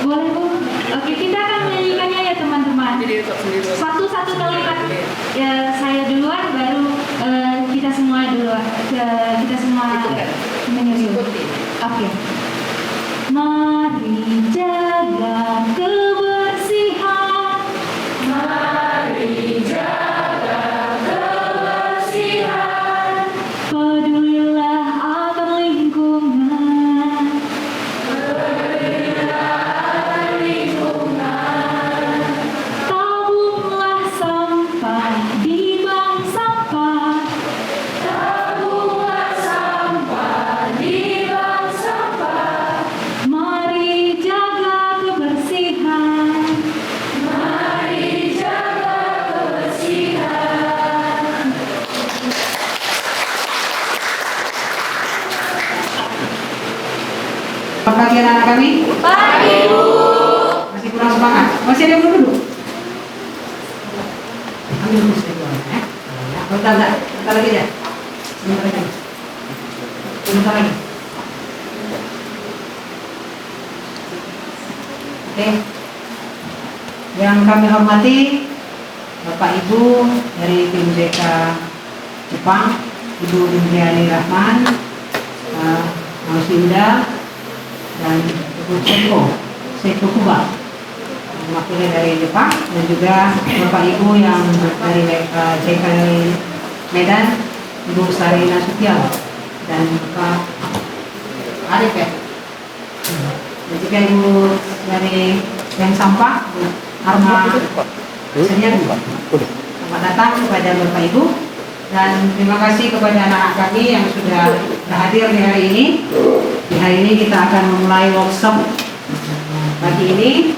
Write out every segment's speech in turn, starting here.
Boleh Bu. Oke, kita akan menyanyikannya ya teman-teman. Satu-satu kalimat ya, saya duluan, baru kita semua duluan. Kita semua menyusul. Oke. Mari jaga kebersihan. Mari jaga kebersihan. Pedulilah akan lingkungan. Tabunglah sampah di bank sampah. Tabunglah sampah di bank sampah. Mari jaga kebersihan. Mari jaga kebersihan. Selamat pagi anak-anak kami. Pagi Bu. Masih kurang semangat? Masih ada yang belum duduk? Ambil dulu sedikit ya. Bentar lagi ya. Sebentar lagi. Oke. Yang kami hormati Bapak Ibu dari tim JK Jepang, Ibu Indriani Rahman, Mas Indah, dan Ibu Seko Kuba, mewakili dari Jepang, dan juga Bapak Ibu yang dari JK dari Medan, Ibu Sarina Sutial, dan Bapak Arif ya, dan juga Ibu dari Bank Sampah, Arma Senior. Selamat datang kepada Bapak Ibu, dan terima kasih kepada anak-anak kami yang sudah hadir di hari ini. Di hari ini kita akan memulai workshop pagi ini.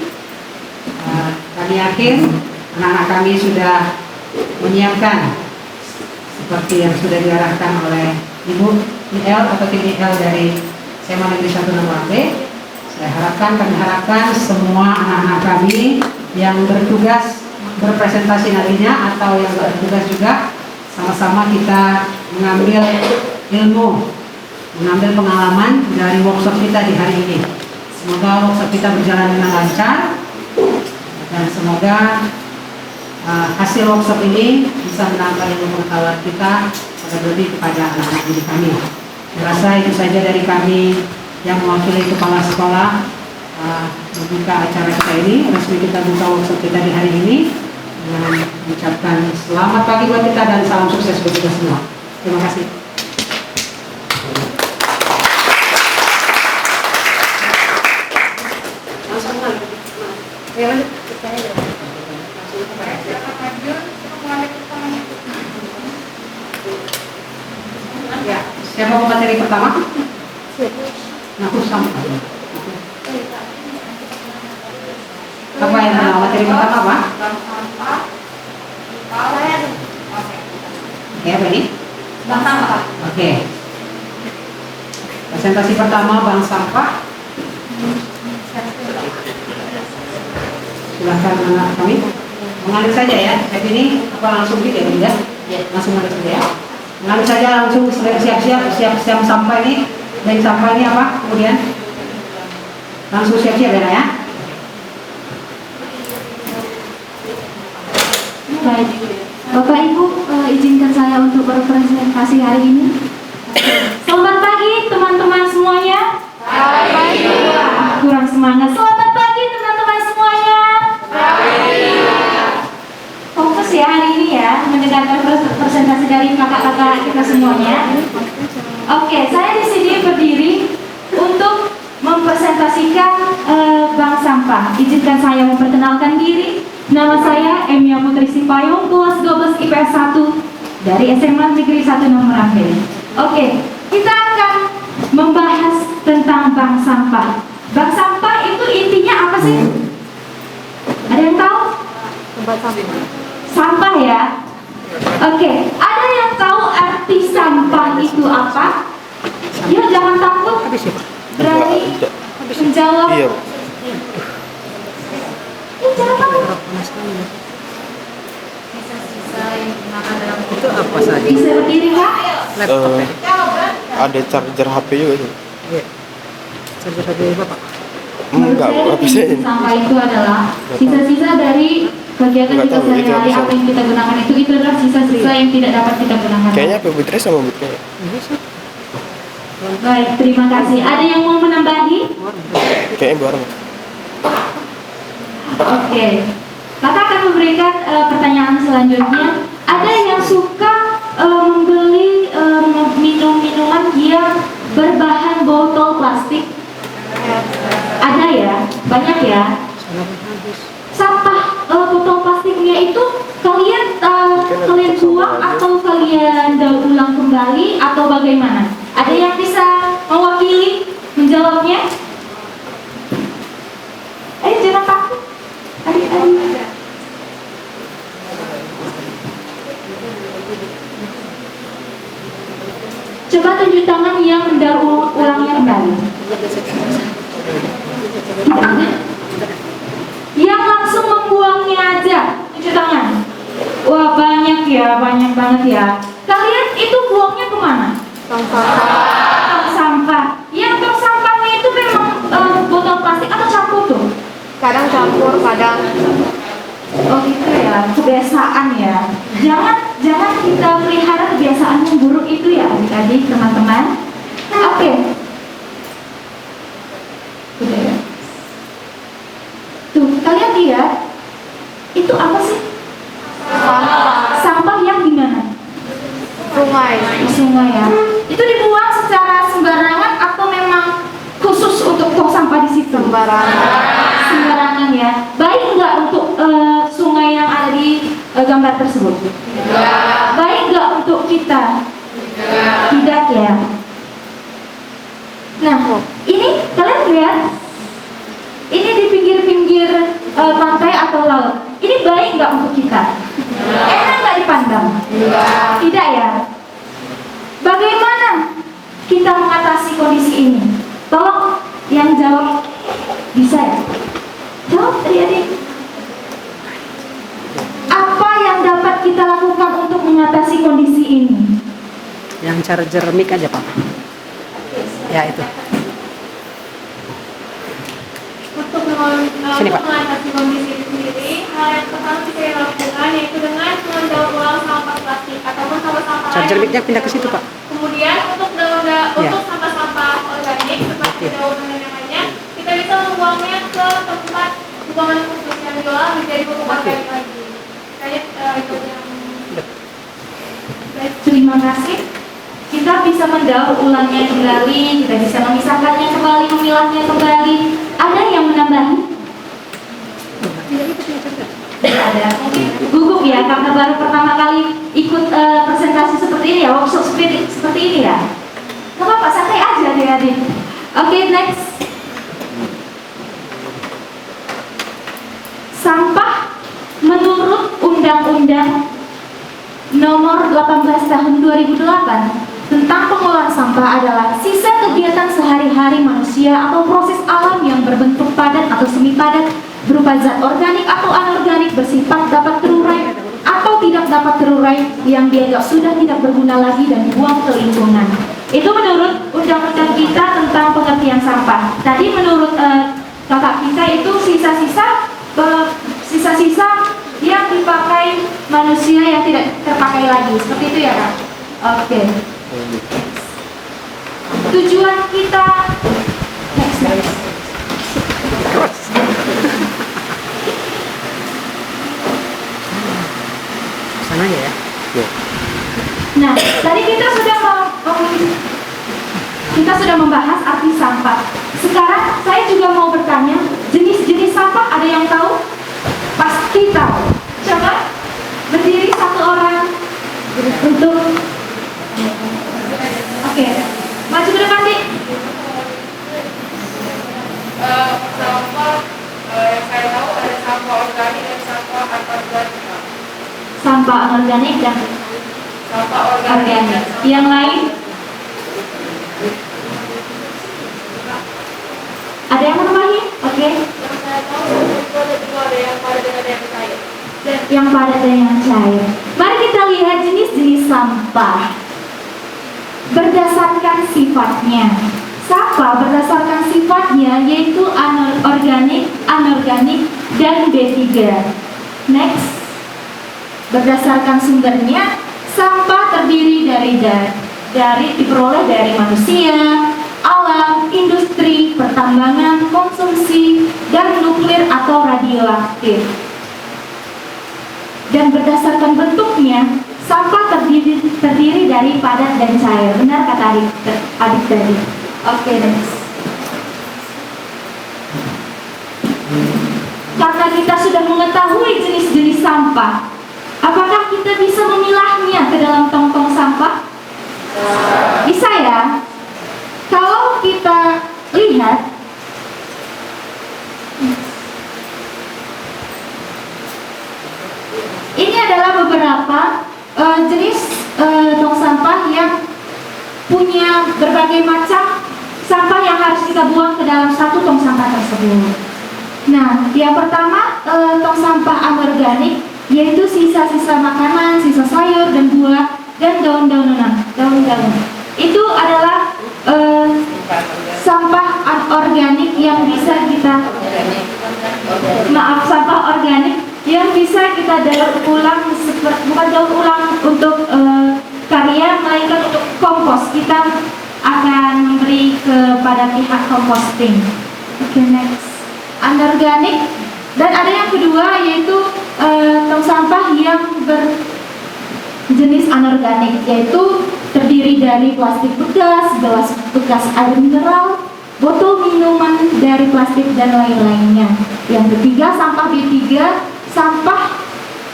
Kami yakin anak-anak kami sudah menyiapkan seperti yang sudah diarahkan oleh Ibu IL atau tim IL dari SMA Negeri 1 Nomor B. Kami harapkan semua anak-anak kami yang bertugas berpresentasi nantinya atau yang bertugas juga, sama-sama kita mengambil ilmu, mengambil pengalaman dari workshop kita di hari ini. Semoga workshop kita berjalan dengan lancar, dan semoga hasil workshop ini bisa menambah ilmu pengetahuan kita lebih kepada anak-anak didik kami. Saya rasa itu saja dari kami yang mewakili kepala sekolah membuka acara kita ini. Resmi kita buka workshop kita di hari ini dengan mengucapkan selamat pagi buat kita dan salam sukses buat kita semua. Terima kasih. Ya, siapa pemateri pertama? Aku sama. Apa yang materi pertama apa? Oke, apa ini? Bank sampah. Oke. Presentasi pertama bank sampah. Silakan anak kami mengalir saja ya. Jadi ini apa langsung gitu ya? Langsung mengalir saja ya. Mengalir saja langsung, siap sampah ini. Dan sampah ini apa? Kemudian langsung siap-siap ya. Baik, Bapak Ibu, izinkan saya untuk berpresentasi hari ini. Selamat pagi teman-teman semuanya. Pagi. Kurang semangat. Selamat pagi teman-teman semuanya. Pagi. Fokus ya hari ini ya, mendengarkan presentasi dari kakak-kakak kita semuanya. Oke, saya di sini berdiri untuk mempresentasikan bank sampah. Izinkan saya memperkenalkan diri. Nama saya Emia Putri Sipayung, kelas 12 IPS 1 dari SMA Negeri 1 Nomor Ampel. Oke, kita akan membahas tentang bank sampah. Bank sampah itu intinya apa sih? Ada yang tahu? Tempat sampah. Sampah ya. Oke, ada yang tahu arti sampah itu apa? Ya, jangan takut. Berani menjawab. Iya. Jangan takut. Itu apa saja? Bisa berdiri Kak? Laptop ya? Ada charger HP juga sih. Iya. Charger HP Bapak. Menurut Enggak, saya apa sih? definisi sampah itu adalah sisa-sisa dari kegiatan Nggak kita tahu, itu sehari-hari, apa sih? apa yang kita gunakan itu adalah sisa-sisa yang tidak dapat kita gunakan. Kayaknya apa Butres sama Butnya? Baik, terima kasih. Ada yang mau menambahi? Kayaknya bareng. Oke. Kakak akan memberikan pertanyaan selanjutnya. Ada yang suka membeli minum-minuman yang berbahan botol plastik? Ada ya? Banyak ya? Sampah botol plastiknya itu kalian buang atau kalian daur ulang kembali atau bagaimana? Ada yang bisa mewakili menjawabnya? Ayo jangan takut. Adik-adik. Coba tunjuk tangan yang mendaur ulangnya kembali. Yang langsung membuangnya aja, tunjuk tangan. Wah banyak ya, banyak banget ya. Kalian itu buangnya kemana? Tong sampah. Yang tong sampahnya itu memang botol plastik atau campur tuh? Kadang campur, kadang Oh gitu ya, kebiasaan ya. Jangan kita pelihara kebiasaan yang buruk itu ya adik-adik, teman-teman. Oke. Udah ya. Tuh, kalian lihat itu apa sih? Sampah yang di mana? sungai. Di sungai ya. Itu dibuang secara sembarangan atau memang khusus untuk tong sampah di situ? Sembarangan ya. Baik nggak untuk sungai yang ada di gambar tersebut? Baik nggak untuk kita? Tidak ya. Nah, ini kalian lihat, ini di pinggir-pinggir pantai atau laut. Ini baik nggak untuk kita? Enak nggak dipandang? Tidak ya. Bagaimana kita mengatasi kondisi ini? Tolong yang jawab bisa ya? Jawab adik-adik. Apa yang dapat kita lakukan untuk mengatasi kondisi ini? Yang charger mic aja Pak. Ya itu. Untuk Sini, Pak. mengatasi kondisi itu sendiri, hal yang pertama bisa dilakukan yaitu dengan mendaur ulang sampah plastik ataupun sampah-sampah Charger lain. mic-nya pindah ke situ Pak. Kemudian untuk untuk sampah-sampah organik seperti daun dan yang lainnya, kita bisa membuangnya ke tempat pembuangan khusus yang diolah menjadi pupuk organik lagi. Kayak itu yang baik. Terima kasih. Kita bisa mendaur ulangnya kembali, kita bisa memisahkannya kembali, memilahnya kembali. Ada yang menambahi? Tidak ada. Mungkin gugup ya karena baru pertama kali ikut presentasi seperti ini ya, workshop seperti ini ya. Gak apa-apa, santai aja adik-adik. Oke, next. Sampah menurut Undang-Undang Nomor 18 Tahun 2008 tentang pengolahan sampah adalah sisa kegiatan sehari-hari manusia atau proses alam yang berbentuk padat atau semi padat berupa zat organik atau anorganik bersifat dapat terurai atau tidak dapat terurai yang dianggap sudah tidak berguna lagi dan dibuang ke lingkungan. Itu menurut undang-undang kita tentang pengertian sampah. Tadi menurut kakak kita itu sisa-sisa yang dipakai manusia yang tidak terpakai lagi. Seperti itu ya Kak? Oke. Tujuan kita next. Sana aja ya. Nah, tadi kita sudah membahas arti sampah. Sekarang saya juga mau bertanya, jenis-jenis sampah ada yang tahu? Pasti tahu. Coba berdiri satu orang untuk oke. Maju ke depan, Dik. Sampah yang saya tahu ada sampah organik dan sampah anorganik. Sampah anorganik dan Sampah organik dan organik. Yang lain? Ada yang menambahi? Oke. yang saya tahu itu ada yang padat dan ada yang cair. Dan yang padat dan yang cair. Mari kita lihat jenis-jenis sampah berdasarkan sifatnya. Sampah berdasarkan sifatnya yaitu anorganik, dan B3. Next, berdasarkan sumbernya, sampah terdiri dari diperoleh dari manusia, alam, industri, pertambangan, konsumsi, dan nuklir atau radioaktif. Dan berdasarkan bentuknya, sampah terdiri dari padat dan cair. Benar kata adik tadi. Oke, next. Karena kita sudah mengetahui jenis-jenis sampah, apakah kita bisa memilahnya ke dalam tong-tong sampah? Bisa ya? Kalau kita lihat, ini adalah beberapa jenis tong sampah yang punya berbagai macam sampah yang harus kita buang ke dalam satu tong sampah tersebut. Nah, yang pertama tong sampah anorganik, yaitu sisa-sisa makanan, sisa sayur dan buah, dan daun-daun. Itu adalah sampah anorganik yang bisa kita sampah organik yang bisa kita daur ulang, bukan daur ulang untuk karya, melainkan untuk kompos. Kita akan memberi kepada pihak composting. Oke, next. Anorganik, dan ada yang kedua yaitu tong sampah yang berjenis anorganik, yaitu terdiri dari plastik bekas, gelas bekas air mineral, botol minuman dari plastik, dan lain-lainnya. Yang ketiga, sampah B3, sampah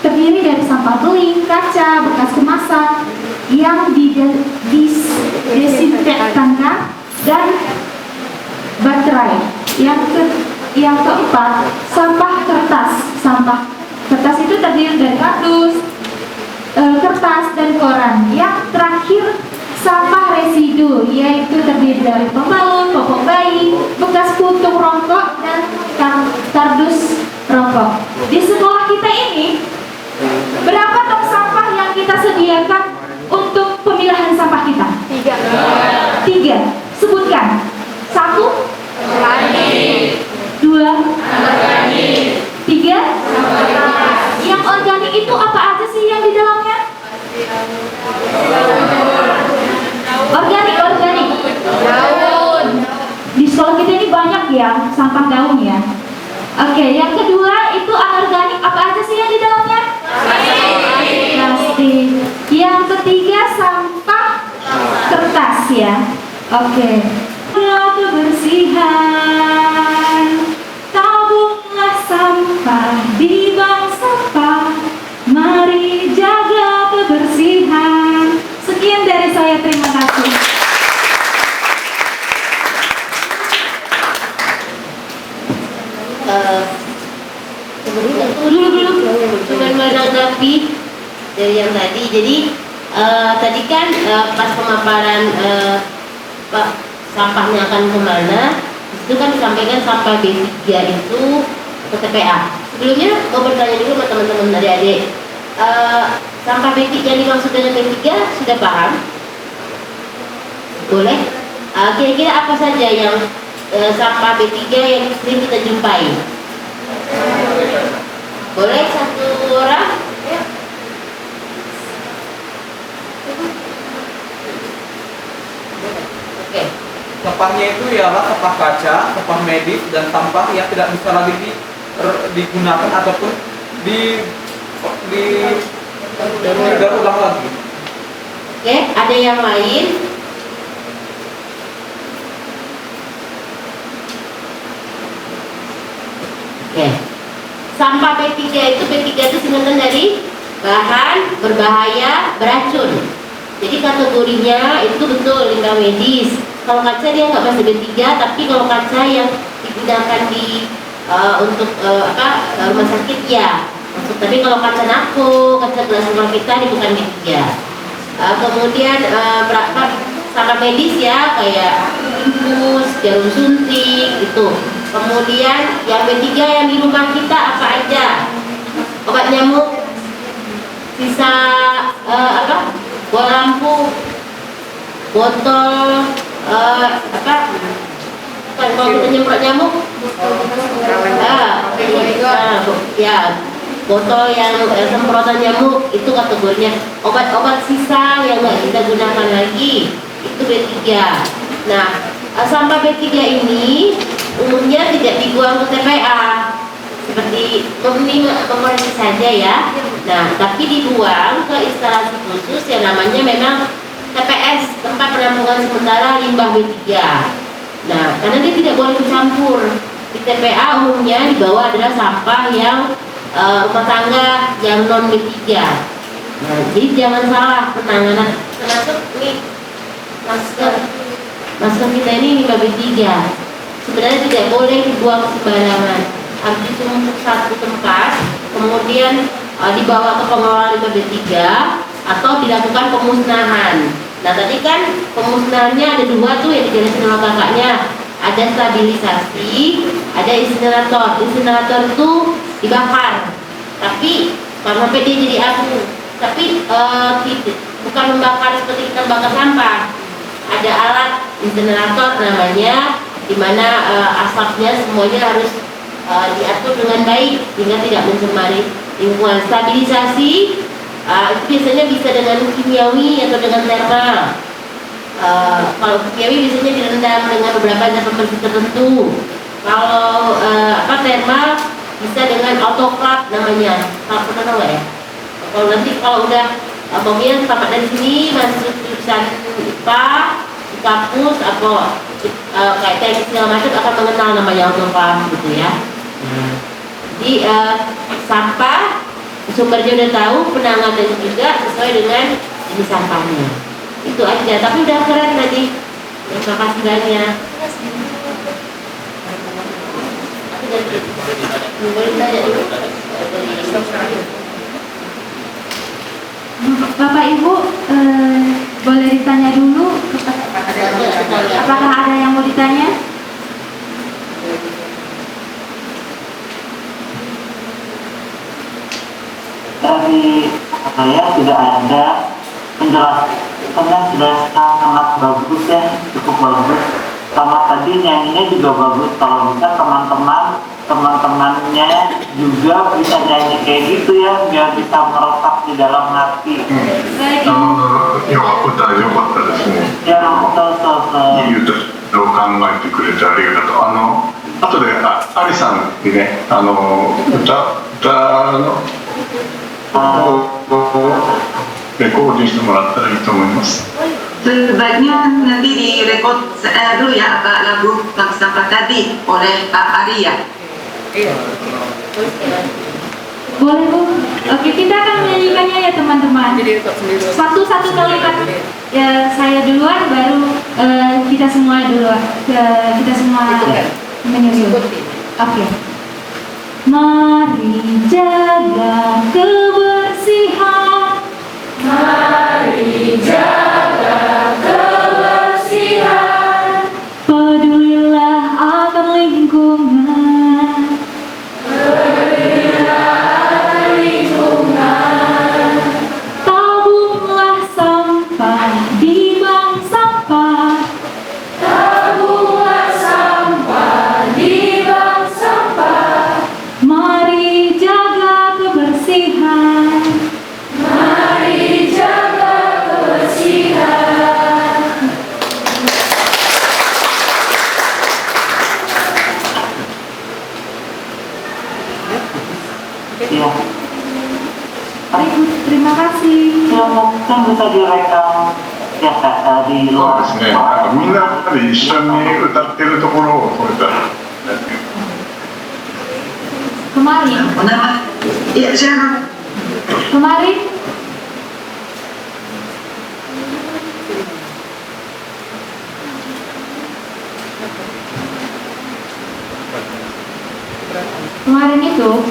terdiri dari sampah beling, kaca, bekas kemasan yang disinfektankan, dan baterai. Yang keempat, sampah kertas. Sampah kertas itu terdiri dari kardus, kertas, dan koran. Yang terakhir, sampah residu, yaitu terdiri dari pembalut, popok bayi, bekas puntung rokok, dan kardus rokok. Di sekolah kita ini, berapa tong sampah yang kita sediakan untuk pemilahan sampah kita? 3. Sebutkan. 1. 2. 3. Yang organik itu apa aja sih yang di dalamnya? Organik. Daun. Di sekolah kita ini banyak ya sampah daun ya. Oke, yang kedua itu anorganik, apa aja sih yang di dalamnya? Plastik. Yang ketiga sampah kertas ya. Oke. Kebersihan, tabunglah sampah di bank sampah, mari jaga kebersihan. Sekian dari saya, terima kasih. Cuman menanggapi dari yang tadi. Jadi tadi kan pas pemaparan sampahnya akan kemana, itu kan disampaikan sampah B3 itu ke TPA. Sebelumnya mau bertanya dulu sama teman-teman adik-adik, sampah B3 yang dimaksud dengan B3 sudah paham? Boleh? Kira-kira apa saja yang sampah B3 yang sering kita jumpai? Boleh satu orang? Oke. Sampahnya itu ialah sampah kaca, sampah medis, dan sampah yang tidak bisa lagi digunakan ataupun didaur ulang lagi. Oke, ada yang lain? Oke. Sampah B3 itu singkatan dari bahan berbahaya beracun. Jadi kategorinya itu betul limbah medis. Kalau kaca dia nggak masuk B3, tapi kalau kaca yang digunakan di untuk rumah sakit ya masuk. Tapi kalau kaca nako, kaca gelas rumah kita ini bukan B3. Kemudian berapa sampah medis ya, kayak infus, jarum suntik gitu. Kemudian yang B3 yang di rumah kita apa aja? Obat nyamuk, sisa bola lampu, botol kalau kita nyemprot nyamuk, ya botol yang semprotan nyamuk itu kategorinya. Obat-obat sisa yang nggak kita gunakan lagi itu B3. Nah, sampah B3 ini umumnya tidak dibuang ke TPA seperti mengoleksi saja ya. Nah, tapi dibuang ke instalasi khusus yang namanya memang TPS, tempat penampungan sementara limbah B3. Nah, karena dia tidak boleh dicampur. Di TPA umumnya dibawa adalah sampah yang rumah tangga yang non B3. Nah, jadi jangan salah penanganan, termasuk nih masker kita ini limbah B3. Sebenarnya tidak boleh dibuang sembarangan, harus ditumpuk satu tempat, kemudian dibawa ke pengelola limbah B3 atau dilakukan pemusnahan. Nah, tadi kan pemusnahannya ada dua tuh yang dijelasin sama kakaknya. Ada stabilisasi, ada insinerator. Insinerator itu dibakar, tapi sampai dia jadi abu. Tapi bukan membakar seperti kita bakar sampah. Ada alat insinerator namanya, di mana asapnya semuanya harus diatur dengan baik sehingga tidak mencemari lingkungan. Stabilisasi itu biasanya bisa dengan kimiawi atau dengan termal. Kalau kimiawi biasanya direndam dengan beberapa zat pembersih tertentu. Kalau termal bisa dengan autoclave namanya. Kalau pernah tahu nggak ya? Kalau udah pemilihan sampai dari sini masuk jurusan IPA di kampus atau kayak teknik segala macam akan mengenal namanya autoclave gitu ya. Jadi sampah sumbernya udah tahu, penanganannya juga sesuai dengan jenis sampahnya. Itu aja, tapi udah keren tadi. Terima kasih banyak. Boleh tanya dulu? Bapak Ibu, boleh ditanya dulu? Apakah ada yang mau ditanya? Dari saya tidak ada penjelasannya, sudah sangat bagus ya, cukup bagus. Sama tadi nyanyinya juga bagus. Kalau bisa teman-temannya juga bisa nyanyi kayak gitu ya, biar bisa meresap di dalam hati.よかったですね。 Ya, betul. いい歌を考えてくれてありがとう。後でアリさんにね、歌のレコーディングしてもらったらいいと思います。 Sebaiknya nanti direkod dulu ya Kak, lagu Bank Sampah tadi oleh Kak Arya. Boleh Bu. Oke, kita akan menyanyikannya ya teman-teman. Satu-satu kalimat ya, saya duluan, baru kita semua duluan. Kita semua menyusul. Oke. Mari jaga kebersihan. Mari jaga kebersihan. Pedulilah akan lingkungan. Pedulilah akan lingkungan. Tabunglah sampah di bank sampah. Tabunglah sampah di bank sampah. Mari jaga kebersihan. Mari jaga kebersihan. Ya, Baik, Bu. Terima kasih. ya mungkin bisa direkam ya Kak, di そう luar. ですね。みんなで一緒に歌ってるところを撮れたら。 Kemarin, Iya, silakan. kemarin Kemarin itu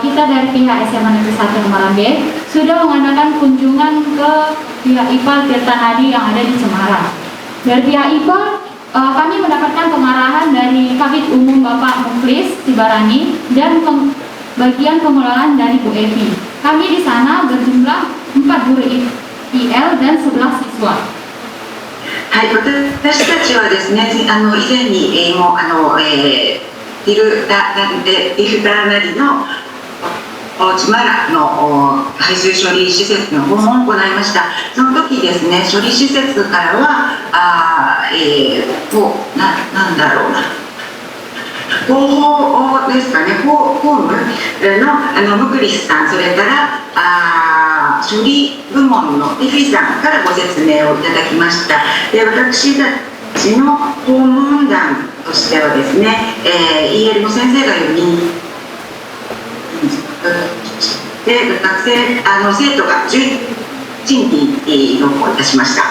kita dari pihak SMA Negeri 1 Malambe sudah mengadakan kunjungan ke pihak IPA Tirta Hadi yang ada di Semarang. Dari pihak IPA kami mendapatkan pengarahan dari Kabid Umum Bapak Muklis Sibarani dan bagian pengelolaan dari Bu Evi. Kami di sana berjumlah 4 guru IL dan 11 siswa. はい、私たちはですね、以前に英語、ティルタナリのチマラの排水処理施設の訪問を行いました。その時ですね、処理施設からはなんだろうな、広報ですかね、ホームのムクリスさん、それから処理部門のティフィさんからご説明をいただきました。で、私たちの訪問団としてはですね、EL の先生が4人で、生徒が11人同行いたしました。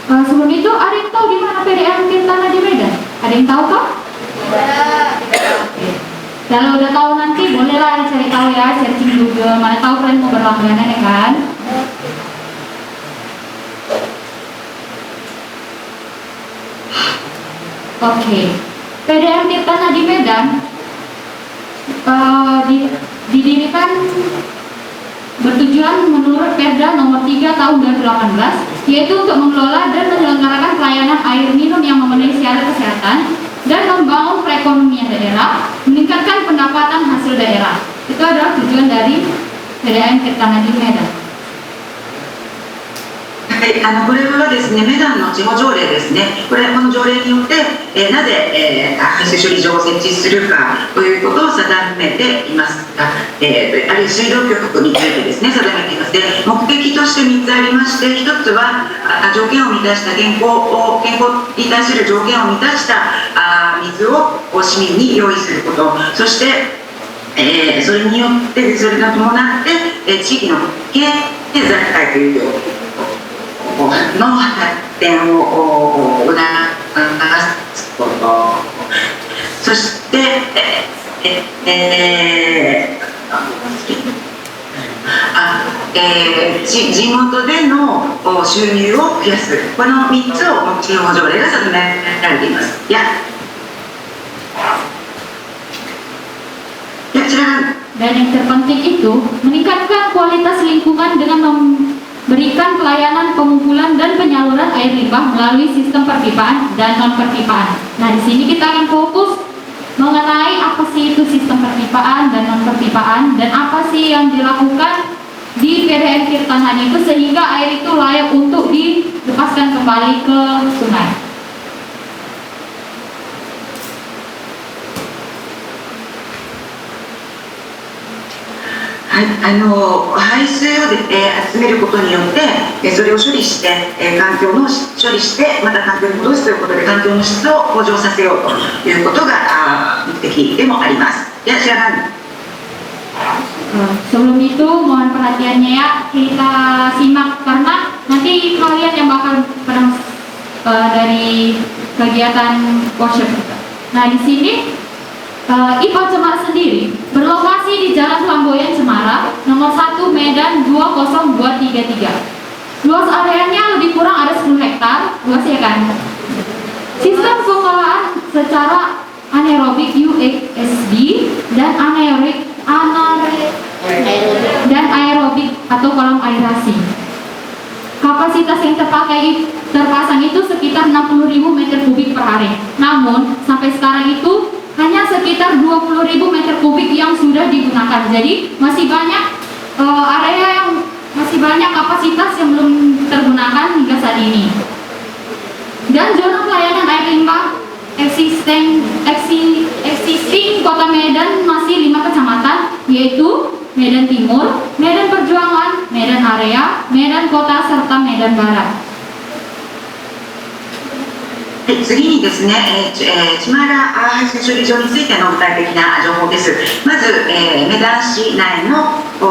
Sebelum itu, ada yang tahu di mana PDAM Tirtana di Medan? Ada yang tahu kah? Kalau udah tahu nanti bolehlah cari tahu ya, searching Google. Mana tahu kalian mau berlangganan ya kan? Oke, PDAM Tirtana di Medan didirikan bertujuan menurut Perda nomor 3 tahun 2018, yaitu untuk mengelola dan menyelenggarakan pelayanan air minum yang memenuhi syarat kesehatan dan membangun perekonomian daerah, meningkatkan pendapatan hasil daerah. Itu adalah tujuan dari PDAM Tirtana di Medan. はい、これはですね、メダンの地方条例ですね。この条例によって、なぜ、排水処理場を設置するかということを定めています。あるいは水道局についてですね、定めています。で、目的として3つありまして、1つは条件を満たした健康に対する条件を満たした水を市民に用意すること、そして、それによってそれが伴って、地域の経済界というの発展を促すこと、そして地元での収入を増やす、この3つを地方条例が定められています。Dan yang terpenting itu meningkatkan kualitas lingkungan dengan memberikan pelayanan pengumpulan dan penyaluran air limbah melalui sistem perpipaan dan non perpipaan. Nah, di sini kita akan fokus mengenai apa sih itu sistem perpipaan dan non perpipaan dan apa sih yang dilakukan di PDAM Tirtana itu sehingga air itu layak untuk dilepaskan kembali ke sungai. はい、排水を集めることによってそれを処理して環境の処理してまた環境に戻すということで環境の質を向上させようということが目的でもあります。silakan. Sebelum itu mohon perhatiannya ya, kita simak karena nanti kalian yang bakal pernah dari kegiatan workshop kita. Nah, di sini IPA Cemara sendiri berlokasi di Jalan Flamboyan Cemara, nomor 1 Medan 20233. Luas areanya lebih kurang ada 10 hektar, luas ya kan? Sistem pengolahan secara anaerobik UASB dan aerobik atau kolam aerasi. Kapasitas yang terpasang itu sekitar 60.000 meter kubik per hari. Namun sampai sekarang itu hanya sekitar 20.000 meter kubik yang sudah digunakan. Jadi masih banyak area yang masih banyak kapasitas yang belum tergunakan hingga saat ini. Dan zona pelayanan air limbah existing Kota Medan masih 5 kecamatan, yaitu Medan Timur, Medan Perjuangan, Medan Area, Medan Kota serta Medan Barat. 次にですね、チマラ排水処理場についての具体的な情報です。まず、メダン市内のフ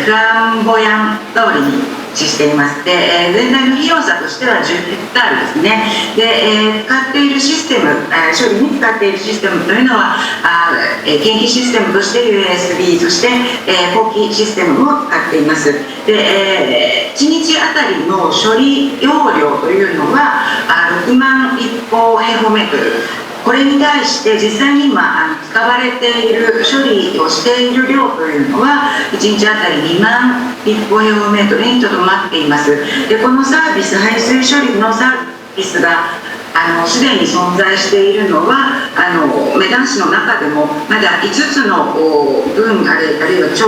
ランボヤン通りに位置しています。で、全体の広さとしては10ヘクタールですね。で、使っているシステム、処理に使っているシステムというのは研気システムとして USB、 そして後期システムも使っています。で、1日あたりの処理容量というのは6万立方平方メートルこれに対して実際に今使われている処理をしている量というのは1日あたり2万立方平方メートルにとどまっています。でこのサービス、排水処理のサービスがすでに存在しているのはメダン市の中でもまだ5つの郡あるいは町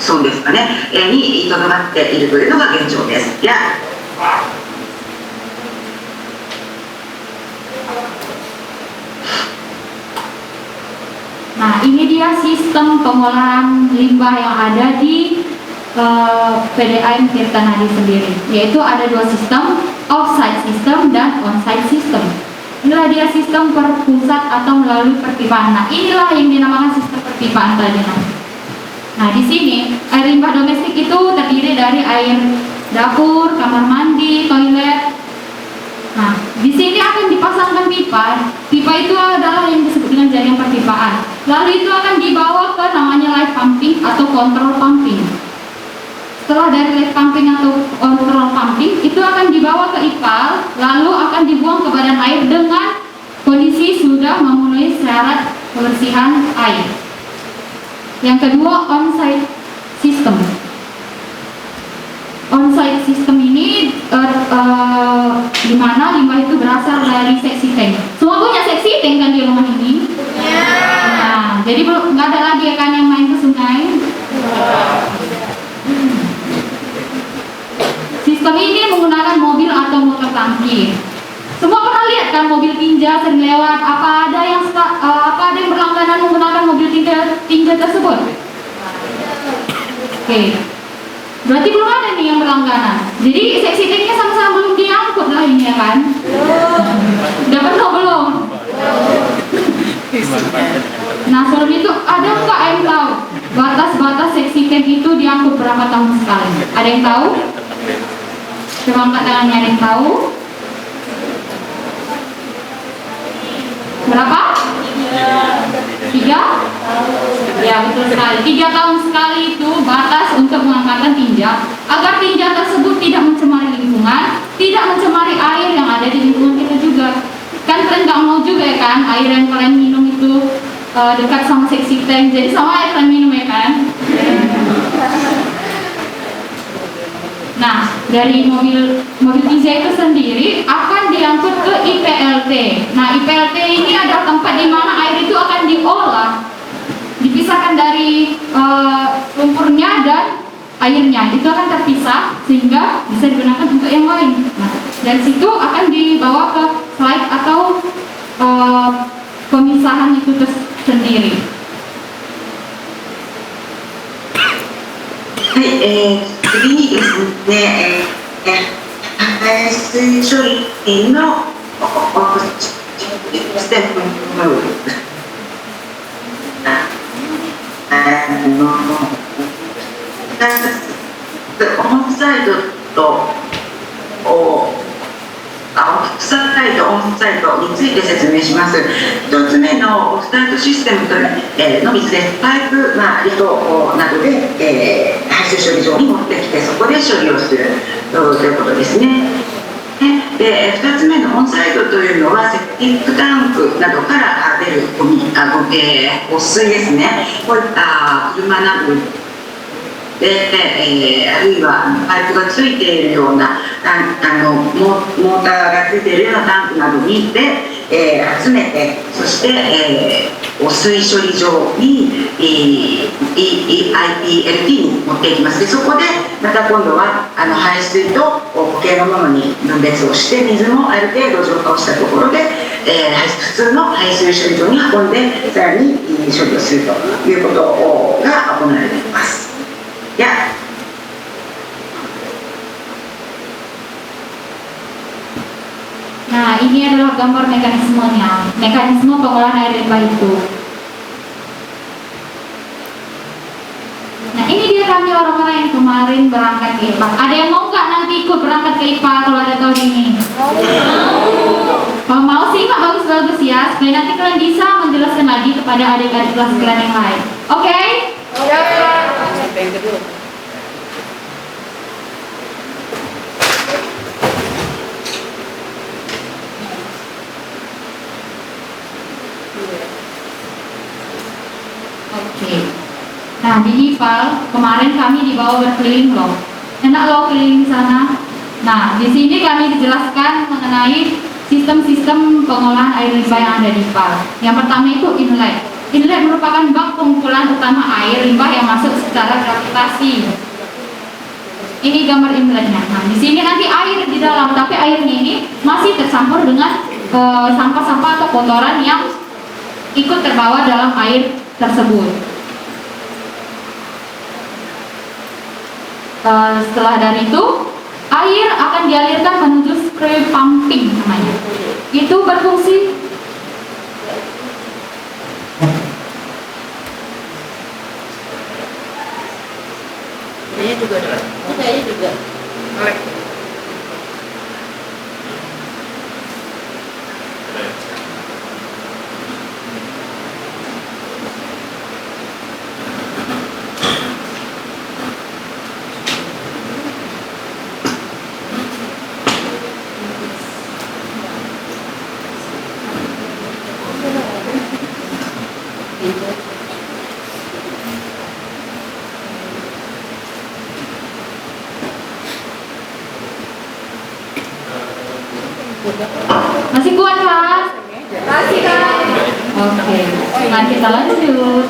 村ですかね、にとどまっているというのが現状です。Nah, ini dia sistem pengolahan limbah yang ada di PDAM Tirtanadi sendiri, yaitu ada dua sistem, off-site system dan on-site system. Inilah dia sistem perpusat atau melalui perpipaan. Nah, inilah yang dinamakan sistem perpipaan tadi. Nah, di sini air limbah domestik itu terdiri dari air dapur, kamar mandi, toilet. Nah, di sini akan dipasangkan pipa. Pipa itu adalah yang disebut dengan jaringan perpipaan. Lalu itu akan dibawa ke namanya live pumping atau control pumping. Setelah dari live pumping atau control pumping, itu akan dibawa ke IPAL, lalu akan dibuang ke badan air dengan kondisi sudah memenuhi syarat kebersihan air. Yang kedua, on-site system. On-site system ini di mana limbah itu berasal dari seksi tank. Semua punya seksi tank kan di rumah ini? Nah, jadi nggak ada lagi kan yang main ke sungai. Sistem ini menggunakan mobil atau motor tangki. Semua pernah lihat kan mobil tinja sering lewat? Apa ada yang berlangganan menggunakan mobil tinja tersebut? Oke. Berarti belum ada nih yang berlangganan. Jadi seksi tanknya sama-sama belum diangkut lah ini ya kan? Udah penuh belum? Nah sebelum itu ada nggak yang tahu batas-batas seksi tank itu diangkut berapa tahun sekali? Ada yang tahu? Coba angkat tangannya, ada yang tahu? Berapa? 3? Ya betul sekali. 3 tahun sekali itu batas untuk pengangkatan tinja agar tinja tersebut tidak mencemari lingkungan, tidak mencemari air yang ada di lingkungan kita juga. Kan kalian nggak mau juga ya kan air yang kalian minum itu dekat sama seksi tank, jadi sama air kalian minum ya kan. Nah, dari mobil tinja itu sendiri akan diangkut ke IPLT. Nah, IPLT ini adalah tempat di mana air itu akan diolah, dipisahkan dari lumpurnya dan airnya. Itu akan terpisah sehingga bisa digunakan untuk yang lain. Nah, dari situ akan dibawa ke slide atau pemisahan itu sendiri. はい、次にですね、排水処理のステップオンサイトとオフサイト、オンサイトについて説明します。1つ目のオフサイトシステムというの水です。パイプ、離島などで、排水処理場に持ってきてそこで処理をするということですね。で2つ目のオンサイトというのはセプティックタンクなどから出る汚水ですね。こういった車などで、あるいはパイプがついているようなモーターがついているようなタンクなどに集めて、そして、汚水処理場に、IPLT に持っていきます。でそこでまた今度は排水と固形のものに分別をして、水もある程度浄化をしたところで、普通の排水処理場に運んでさらに処理をするということが行われています。Nah, ini adalah gambar mekanismenya, mekanisme pengolahan air limbah itu. Nah, ini dia kami orang-orang yang kemarin berangkat ke IPA. Ada yang mau nggak nanti ikut berangkat ke IPA kalau ada tahun ini? Kalau mau sih, Mak, bagus-bagus ya, supaya nanti kalian bisa menjelaskan lagi kepada adik-adik kelas kalian yang lain. Oke? Nah, di IPAL kemarin kami dibawa berkeliling loh. Enak loh keliling di sana. Nah, di sini kami dijelaskan mengenai sistem-sistem pengolahan air limbah yang ada di IPAL. Yang pertama itu inlet. Inlet merupakan bak pengumpulan utama air limbah yang masuk secara gravitasi. Ini gambar inletnya. Nah, di sini nanti air di dalam, tapi airnya ini masih tercampur dengan sampah-sampah atau kotoran yang ikut terbawa dalam air tersebut. Setelah dari itu, air akan dialirkan menuju spray pumping namanya. Itu berfungsi Kayaknya juga. Itu kayaknya juga. masih kuat kan? Masih kan? Oke, nah kita lanjut.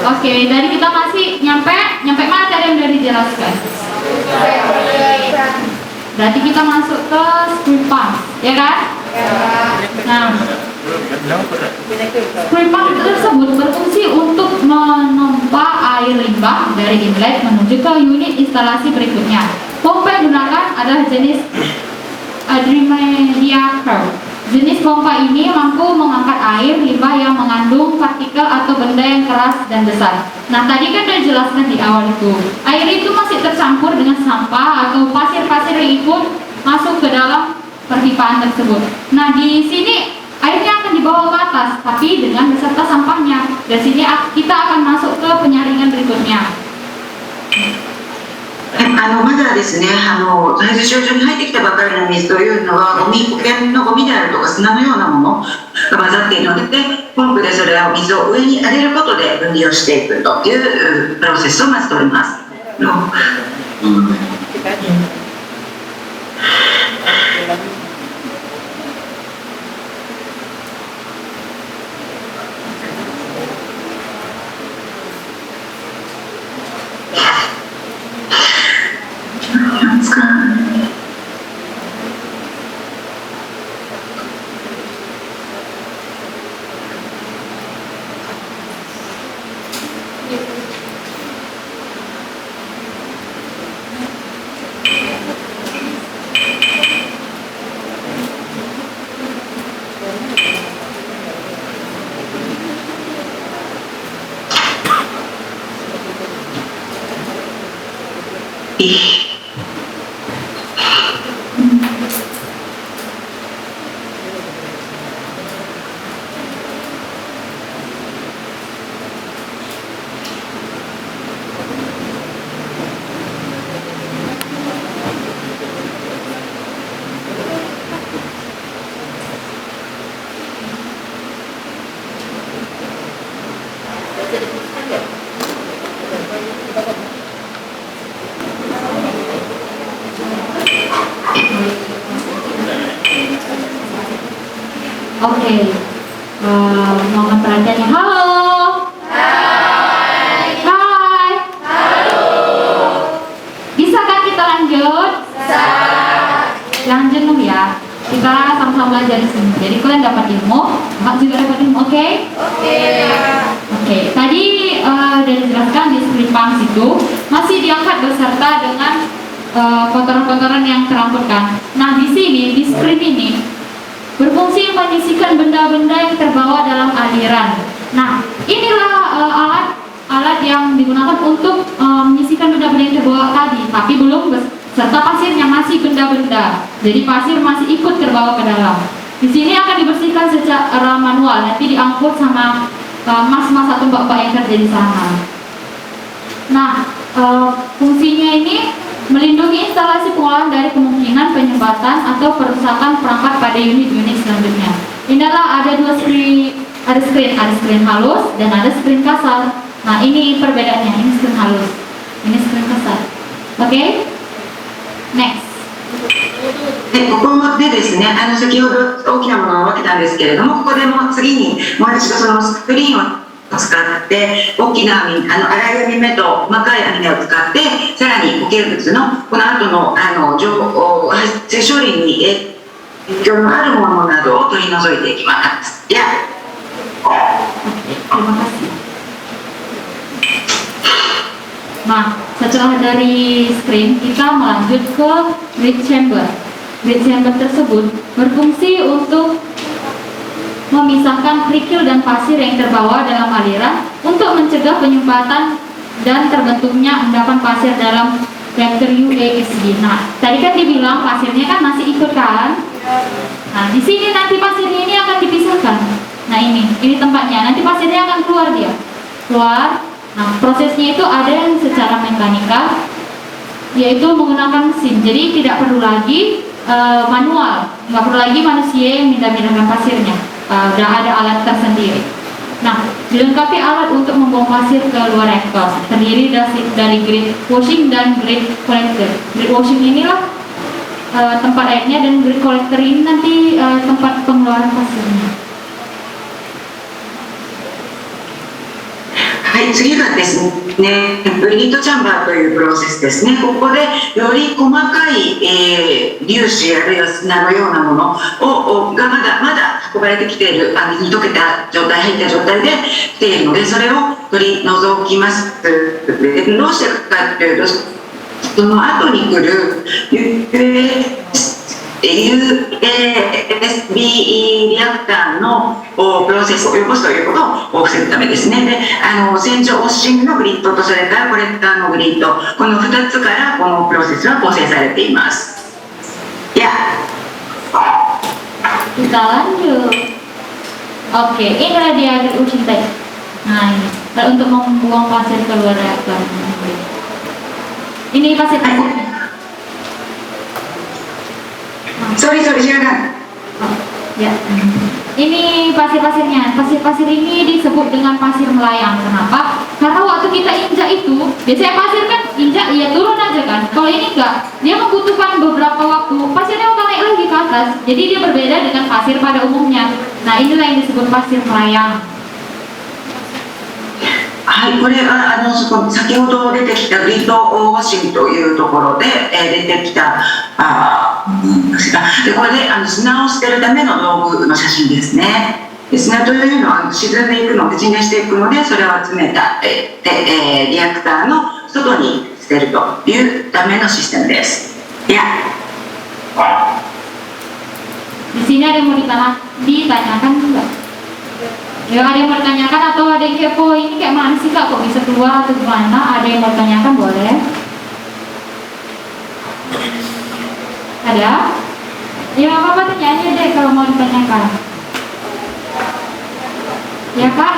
Oke, dari kita masih nyampe mana tadi yang udah dijelaskan? Berarti kita masuk ke spray pump, ya kan? Nah, spray pump tersebut berfungsi untuk menompa air limbah dari inlet menuju ke unit instalasi berikutnya. Pompa yang digunakan adalah jenis Adrimedia Curve. Jenis pompa ini mampu mengangkat air limbah yang mengandung partikel atau benda yang keras dan besar. Nah, tadi kan udah dijelaskan di awal itu. Air itu masih tercampur dengan sampah atau pasir-pasir yang ikut masuk ke dalam perpipaan tersebut. Nah, di sini airnya akan dibawa ke atas, tapi dengan beserta sampahnya. Dari sini kita akan masuk ke penyaringan berikutnya. まだですね、排水処理場に入ってきたばかりの水というのは、保険のゴミであるとか砂のようなものが混ざっているので、ポンプでそれを水を上に上げることで分離をしていくというプロセスをまず取ります。Oke, mohon perhatiannya. Halo. Hai. Hai. Halo. Bisa kan kita lanjut? Bisa. Jangan jenuh ya. Kita sama-sama Kakak belajar di sini. Jadi kalian dapat ilmu, Kakak juga dapat ilmu, oke? Oke, tadi sudah dijelaskan di screen pump itu masih diangkat beserta dengan kotoran-kotoran yang terangkutkan. Nah, di sini, di screen ini berfungsi menyisikan benda-benda yang terbawa dalam aliran. Nah, inilah alat yang digunakan untuk menyisikan benda-benda yang terbawa tadi, tapi belum serta pasirnya, masih benda-benda. Jadi pasir masih ikut terbawa ke dalam. Di sini akan dibersihkan secara manual, nanti diangkut sama mas-mas atau mbak-mbak yang kerja di sana. Nah, fungsinya ini melindungi instalasi pengolahan dari kemungkinan penyumbatan atau perusakan perangkat pada unit-unit selanjutnya. Inilah ada dua screen, ada screen halus dan ada screen kasar. Nah, ini perbedaannya, ini screen halus, ini screen kasar. Oke? Next. でここでですね、先ほど大きなものを分けたんですけれども、ここでも次にもう一度そのスクリーンを使って大きな粗い網目と細かい網目を使ってさらに固形物のこの後の発生処理に影響のあるものなどを取り除いていきます。や Terima kasih. Nah, setelah dari screen kita melanjut ke grid chamber. Grid chamber tersebut berfungsi untuk memisahkan kerikil dan pasir yang terbawa dalam aliran untuk mencegah penyumbatan dan terbentuknya endapan pasir dalam reaktor UASB. Nah, tadi kan dibilang pasirnya kan masih ikut kan? Nah, di sini nanti pasirnya ini akan dipisahkan. Nah, ini tempatnya. Nanti pasirnya akan keluar dia. Keluar. Nah, prosesnya itu ada yang secara mekanikal, yaitu menggunakan mesin. Jadi tidak perlu lagi manual, nggak perlu lagi manusia yang mindah-mindahkan pasirnya. Udah ada alat tersendiri. Nah, dilengkapi alat untuk membuang pasir ke luar reaktor. Terdiri dari grid washing dan grid collector. Grid washing inilah tempat airnya dan grid collector ini nanti tempat pengeluaran pasirnya. はい、次がですね、ブリートチャンバーというプロセスですね。ここでより細かい、粒子あるいは砂のようなものがまだ運ばれてきている、水に溶けた状態、入った状態で来ているので、それを取り除きます。どうしてかというと、その後に来るUSB リアクターのプロセスを及ぼすということを防ぐためですね。で、洗浄ウォッシングのグリッドとそれからコレクターのグリッド、この2つからこのプロセスは構成されています。Ya. Kita lanjut. Oke, inilah dia grid washing tadi. Nah, ini untuk membuang pasir keluar reaktor. Ini pasir-pasirnya. Sorry, silakan. Oh, ya. Ini pasir-pasirnya. Pasir-pasir ini disebut dengan pasir melayang. Kenapa? Karena waktu kita injak itu, biasanya pasir kan injak, ya turun aja kan. Kalau ini enggak, dia membutuhkan beberapa waktu. Pasirnya akan naik lagi ke atas. Jadi dia berbeda dengan pasir pada umumnya. Nah, inilah yang disebut pasir melayang. はい、これは先ほど出てきたグリッドウォッシングというところで、出てきたでこれで砂を捨てるための道具の写真ですね。で砂というのは沈んでいくので沈殿していくので、それを集めた、リアクターの外に捨てるというためのシステムです。Ya. Di sini ada yang mau ditanyakan enggak? Ya, ada yang mau ditanyakan atau ada yang kepo, ini kayak mana sih kak, kok bisa keluar atau gimana? Ada yang mau ditanyakan, boleh? Ada? Ya apa-apa, tanya aja deh kalau mau ditanyakan. Ya kak?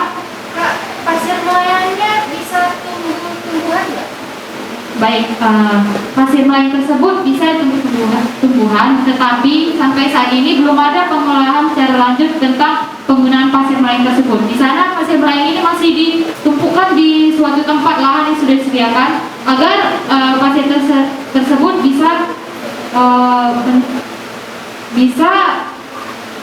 Kak, pasir melayangnya bisa tumbuh-tumbuhan nggak? Baik, pasir melayang tersebut bisa tumbuhan, tetapi sampai saat ini belum ada pengolahan secara lanjut tentang penggunaan pasir melayang tersebut. Di sana pasir melayang ini masih ditumpukan di suatu tempat lahan yang sudah disediakan agar pasir tersebut bisa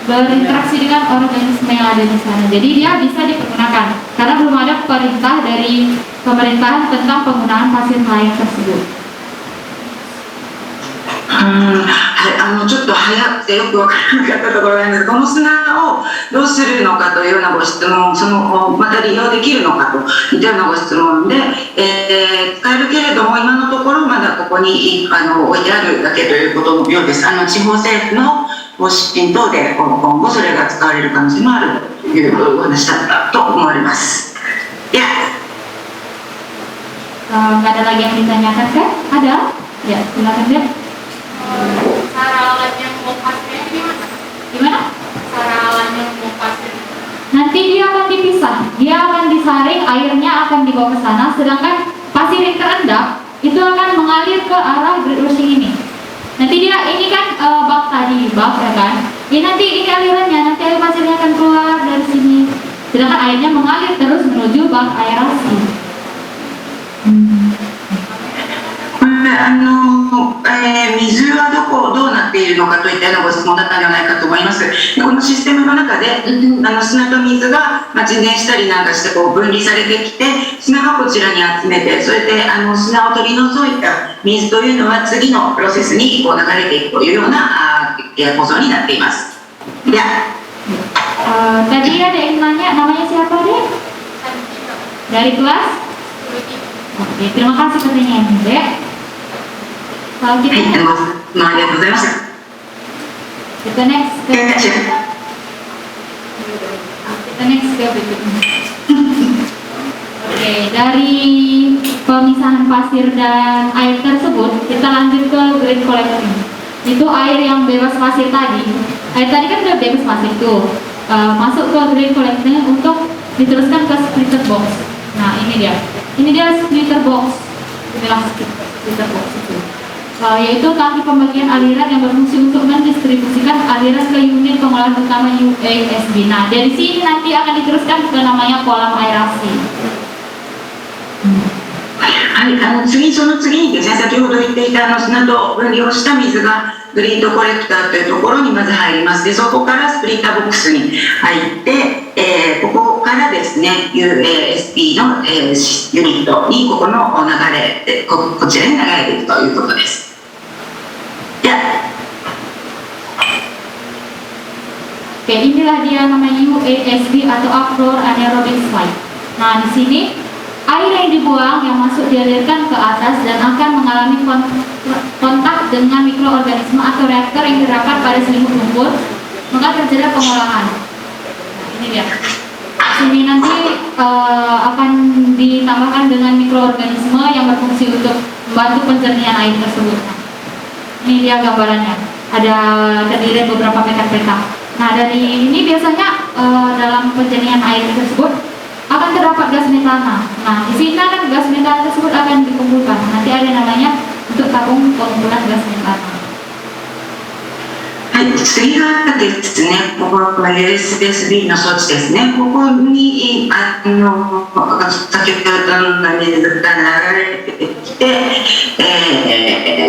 berinteraksi dengan organisme yang ada di sana. Jadi dia bisa dipergunakan karena belum ada perintah dari pemerintahan tentang penggunaan pasir melayang tersebut. はちょっと早くてよく分からなかったところなんですが、この砂をどうするのかというようなご質問、また利用できるのかといったようなご質問で、使えるけれども今のところまだここに置いてあるだけということのようです。地方政府の方針等で今後それが使われる可能性もあるというお話だったと思われます。Nggak ada lagi yang ditanyakan kan? Ada? Ya, silakan deh. Cara alatnya mengupasnya gimana? Gimana? Cara alatnya mengupasnya. Nanti dia akan dipisah, dia akan disaring, airnya akan dibawa ke sana, sedangkan pasir yang terendap itu akan mengalir ke arah grid washing ini. Nanti dia, ini kan bak tadi, bak ya kan? Ya nanti ini alirannya, nanti air pasirnya akan keluar dari sini, sedangkan airnya mengalir terus menuju bak aerasi. 水はどうなっているのかといったようなご質問だったんではないかと思います。このシステムの中で砂と水が沈殿したりなんかして分離されてきて、砂がこちらに集めて、それで砂を取り除いた水というのは次のプロセスに流れていくというような構造になっています。Tadi ada yang nanya, namanya siapa deh? Dari kelas? Oke, terima kasih pertanyaannya deh. Kalau kita next ke berikutnya. Oke, dari pemisahan pasir dan air tersebut, kita lanjut ke green collecting. Itu air yang bebas pasir tadi. Air tadi kan udah bebas pasir tuh. Masuk ke green collecting untuk diteruskan ke splitter box. Nah, ini dia splitter box. Inilah splitter box itu. Yaitu tangki pembagian aliran yang berfungsi untuk mendistribusikan aliran ke unit pengolahan utama UASB. Nah, dari sini nanti akan diteruskan ke namanya kolam aerasi. その次にですね、先ほど言っていた砂と分離をした水がグリードコレクターというところにまず入ります。で、そこからスプリッターボックスに入って、ここからですね、UASB の、ユニットにここの流れ、こちらに流れていくということです。Oke, inilah dia namanya UASB atau Outdoor Anaerobic Slide. Nah, di sini air yang dibuang yang masuk dialirkan ke atas dan akan mengalami kontak dengan mikroorganisme atau reaktor yang terdapat pada selimut lumpur, maka terjadi pengolahan. Nah, ini dia. Sini nanti akan ditambahkan dengan mikroorganisme yang berfungsi untuk membantu pencernian air tersebut. Nah, ini dia gambarannya. Ada terdiri beberapa petak-petak. Nah, dari ini biasanya dalam pencernian air tersebut akan terdapat gas metana. Nah, di sini kan gas metana tersebut akan dikumpulkan. Nanti ada namanya untuk tabung pengumpulan gas metana. はい、次がですね、ここが USB の装置ですね。ここに先ほどの水が流れてきて、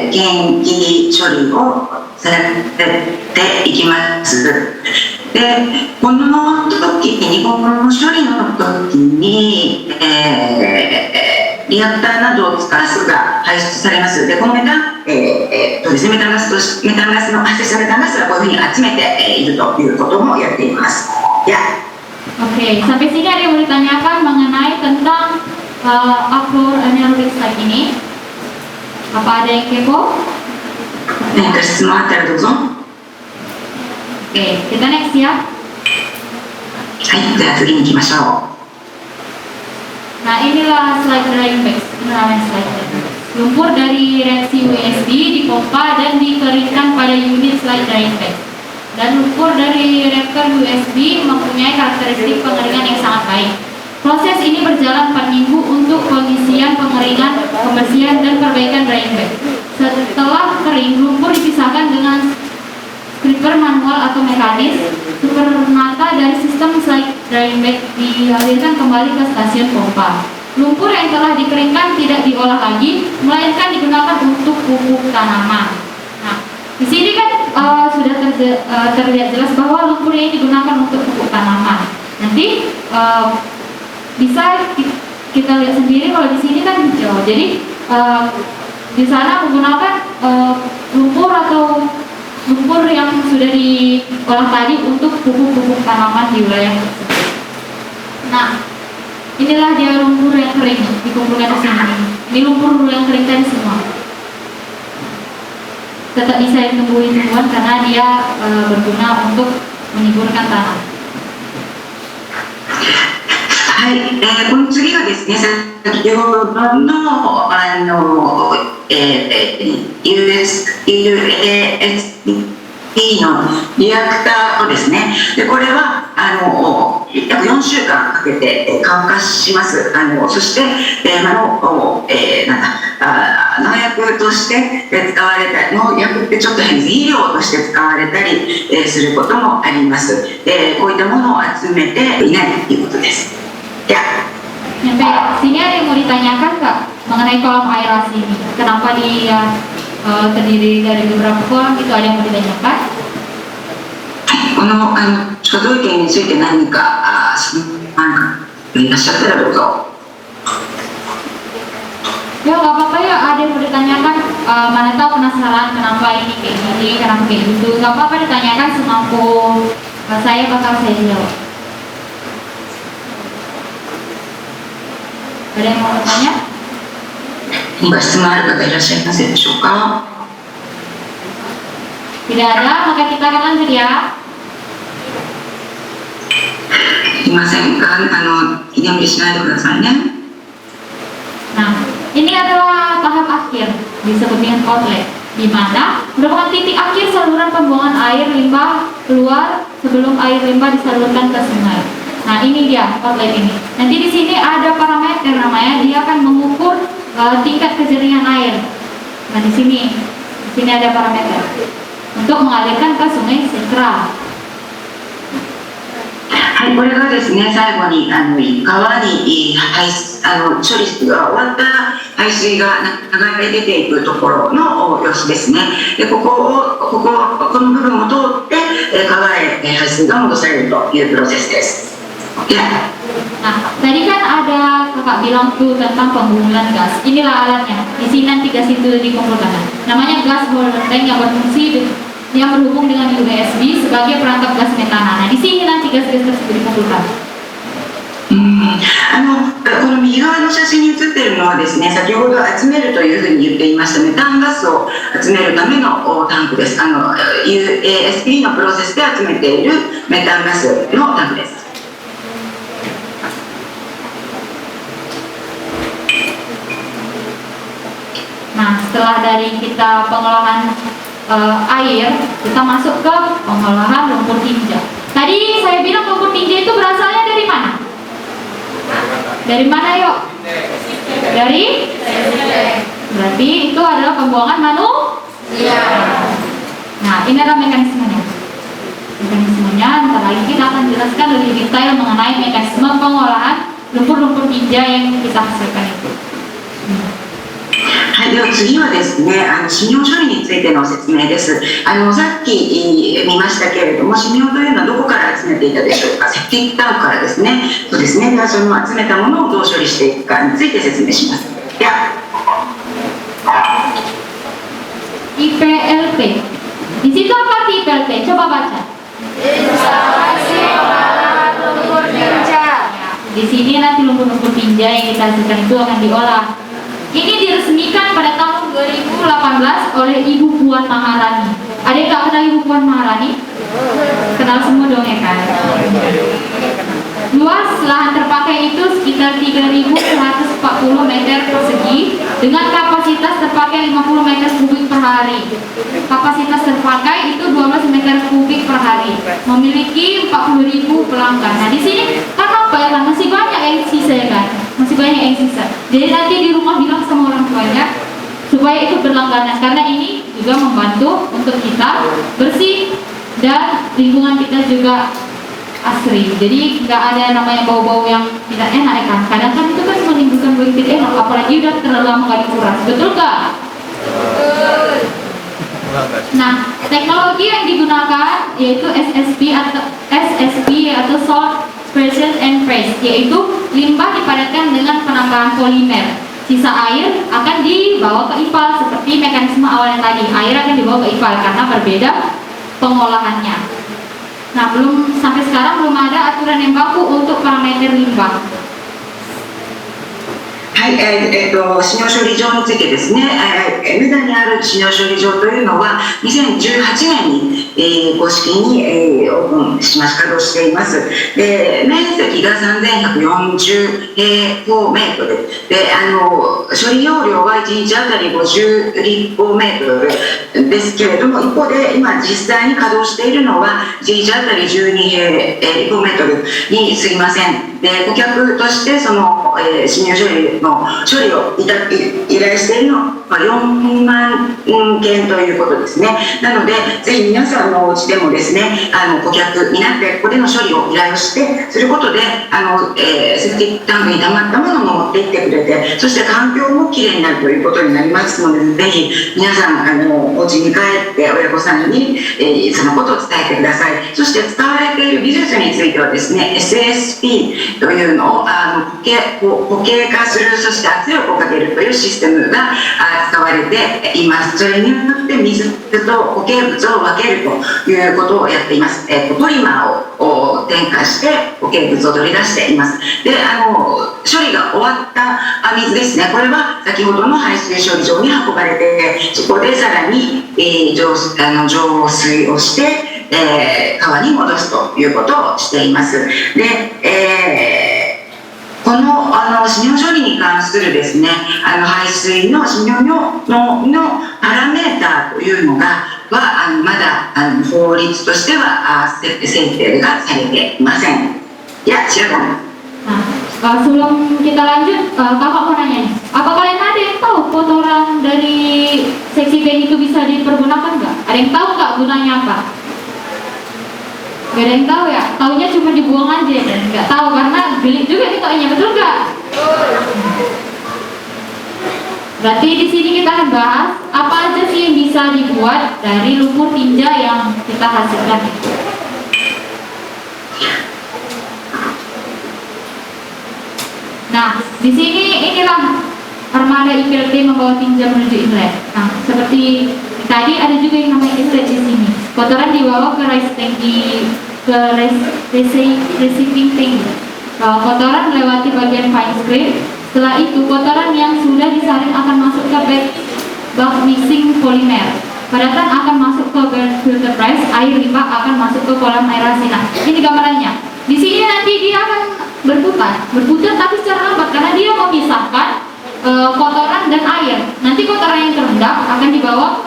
検気処理をされていきます。で、この時に、この処理の時に、リアクターなどを使うガスが排出されます。で、このメタンガスの発生したメタンガスはこういうふうに集めているということもやっています。Oke, sampai sini ada yang mau ditanyakan mengenai tentang Outdoor Anaerobic Slide ini? Apa ada yang kepo? 何か質問あったらどうぞ。Oke, kita next ya. はい、じゃあ次に行きましょう。 Nah, inilah slide drying bags. Ini namanya slide drying bags. Lumpur dari reaksi USB dipompa dan dikeringkan pada unit slide drying bag. Dan lumpur dari reaktor USB mempunyai karakteristik pengeringan yang sangat baik. Proses ini berjalan 4 minggu untuk pengisian, pengeringan, pembersihan, dan perbaikan drying bag. Setelah kering, lumpur dipisahkan dengan scraper manual atau mekanis. Supernata dari sistem slide drying bag dialirkan kembali ke stasiun pompa. Lumpur yang telah dikeringkan tidak diolah lagi, melainkan digunakan untuk pupuk tanaman. Nah, di sini kan sudah terlihat jelas bahwa lumpur ini digunakan untuk pupuk tanaman. Nanti bisa kita lihat sendiri kalau di sini kan hijau. Jadi di sana menggunakan lumpur atau lumpur yang sudah diolah tadi untuk pupuk-pupuk tanaman di wilayah tersebut. Nah, inilah dia lumpur yang kering dikumpulkan di sini. Ini lumpur yang kering tadi semua. Tetap bisa tumbuh-tumbuhan karena dia berguna untuk menyuburkan tanah. はい、この次はですね、先ほどのUASP のリアクターをですね、でこれは約4週間かけて乾かします。そして、農薬として使われたり、農薬ってちょっと変です、肥料として使われたりすることもあります。こういったものを集めていないということです。Ya. Sampai sini ada yang mau ditanyakan nggak mengenai kolam aerasi ini? Kenapa dia terdiri dari beberapa kolam? Itu ada yang mau ditanyakan? この所蔵権について何か質問がいらっしゃったらどうぞ。Ya nggak apa-apa ya, ada yang mau ditanyakan. Mana tahu penasaran kenapa ini kayak gini, kenapa kayak gitu. Nggak apa-apa ditanyakan, semampu saya bakal saya jawab. Ada yang mau bertanya? ご質問ある方いらっしゃいますでしょうか。 Tidak ada, maka kita akan lanjut ya. いませんか、居眠りしないでくださいね。 Nah, ini adalah tahap akhir disebut dengan outlet, di mana merupakan titik akhir saluran pembuangan air limbah keluar sebelum air limbah disalurkan ke sungai. Nah, ini dia outlet ini. Nanti di sini ada parameter namanya, dia akan mengukur tingkat kejernihan air. Nah, di sini ada parameter untuk mengalirkan ke sungai Sekra. はい、これがですね、最後に川に処理が終わった排水が流れ出ていくところの様子ですね。でこの部分を通って川へ排水が戻されるというプロセスです。Ya. Nah, tadi kan ada kakak bilang tuh tentang penggumulan gas. Inilah alatnya. Di sini nanti gas itu dikumpulkan. Namanya gas boiler tank yang berfungsi yang berhubung dengan USB sebagai perangkap gas metana. Nah, di sini nanti gas-gas tersebut dikumpulkan. この右側の写真に写っているのはですね、先ほど集めるというふうに言っていましたメタンガスを集めるためのタンクです。UASP のプロセスで集めているメタンガスのタンクです。 Nah, setelah dari kita pengolahan air, kita masuk ke pengolahan lumpur tinja. Tadi saya bilang lumpur tinja itu berasalnya dari mana? Dari mana yuk? Dari? Berarti itu adalah pembuangan manusia. Nah, ini adalah mekanismenya. Mekanismenya, ntar lagi kita akan jelaskan lebih detail mengenai mekanisme pengolahan lumpur-lumpur tinja yang kita hasilkan itu. はい、では次はですね、死尿処理についての説明です。さっき見ましたけれども、死尿というのはどこから集めていたでしょうか。セプティックタンクからですね。そうですね。ではその集めたものをどう処理していくかについて説明します。では、 IPLT. Di situ apa arti IPLT? Coba baca. Instalasi pengolahan lumpur tinja. Di sini nanti lumpur-lumpur tinja yang kita hasilkan itu akan diolah. Ini diresmikan pada tahun 2018 oleh Ibu Puan Maharani. Ada yang tak kenal Ibu Puan Maharani? Kenal semua dong ya kan? Luas lahan terpakai itu sekitar 3.140 meter persegi dengan kapasitas terpakai 50 meter kubik per hari. Kapasitas terpakai itu 12 meter kubik per hari. Memiliki 40.000 pelanggan. Nah, di sini kan apa ya kan? Masih banyak yang sisa ya kan? Masih banyak yang sisa. Jadi nanti di rumah bilang sama orang tuanya supaya itu berlangganan karena ini juga membantu untuk kita bersih dan lingkungan kita juga asri. Jadi nggak ada namanya bau-bau yang tidak enak ya kan. Kadang kan itu kan menimbulkan bau yang tidak enak apalagi udah terlalu lama nggak dikuras. Betul nggak? Nah, teknologi yang digunakan yaitu SSP atau Salt Suppression and Phase, yaitu limbah dipadatkan dengan penambahan polimer. Sisa air akan dibawa ke IPAL seperti mekanisme awalnya tadi. Air akan dibawa ke IPAL karena berbeda pengolahannya. Nah, sampai sekarang belum ada aturan yang baku untuk parameter limbah. はい、死尿処理場についてですね、梅田にある死尿処理場というのは2018年に、公式に、オープンしました稼働しています。で、面積が3140平方メートルで、処理容量は1日あたり50立方メートルですけれども、一方で今実際に稼働しているのは1日あたり12立方メートルに過ぎません。で、顧客としてその、死尿処理の処理を依頼しているのは4万件ということですね。なので、ぜひ皆さんのお家でもですね、顧客になってここでの処理を依頼をしてすることで、セプティックタンクに溜まったものも持っていってくれて、そして環境もきれいになるということになりますので、ぜひ皆さんお家に帰って親御さんに、そのことを伝えてください。そして使われている技術についてはですね、SSP というのを固形化する、そして圧力をかけるというシステムが使われています。それによって水と固形物を分けるということをやっています。ポリマーを添加して固形物を取り出しています。で、処理が終わった水ですね、これは先ほどの排水処理場に運ばれて、そこでさらに、浄水をして、川に戻すということをしています。で、この死尿処理に関するですね、排水の死尿のパラメーターというのがまだ法律としては制定がされていません。Ya, silakan. Nah, sebelum kita lanjut, kakak mau nanya nih, apa kalian ada yang tahu kotoran dari seksi bank itu bisa dipergunakan nggak? Ada yang tahu nggak gunanya apa? Gak ada yang tahu ya? Taunya cuma dibuang aja dan nggak tahu karena bilik juga nih taunya, betul nggak? Berarti di sini kita akan bahas apa aja sih yang bisa dibuat dari lumpur tinja yang kita hasilkan. Nah, di sini inilah armada IPLT membawa tinja menuju inlet. Nah, seperti tadi ada juga yang namanya inlet di sini. Kotoran dibawa ke receiving tank. Kotoran melewati bagian fine scrape. Setelah itu kotoran yang sudah disaring akan masuk ke bag mixing polimer. Padatan akan masuk ke filter press. Air limbah akan masuk ke kolam aerasi. Nah, ini gambarannya. Di sini nanti dia akan berputar tapi secara lambat karena dia memisahkan kotoran dan air. Nanti kotoran yang terendam akan dibawa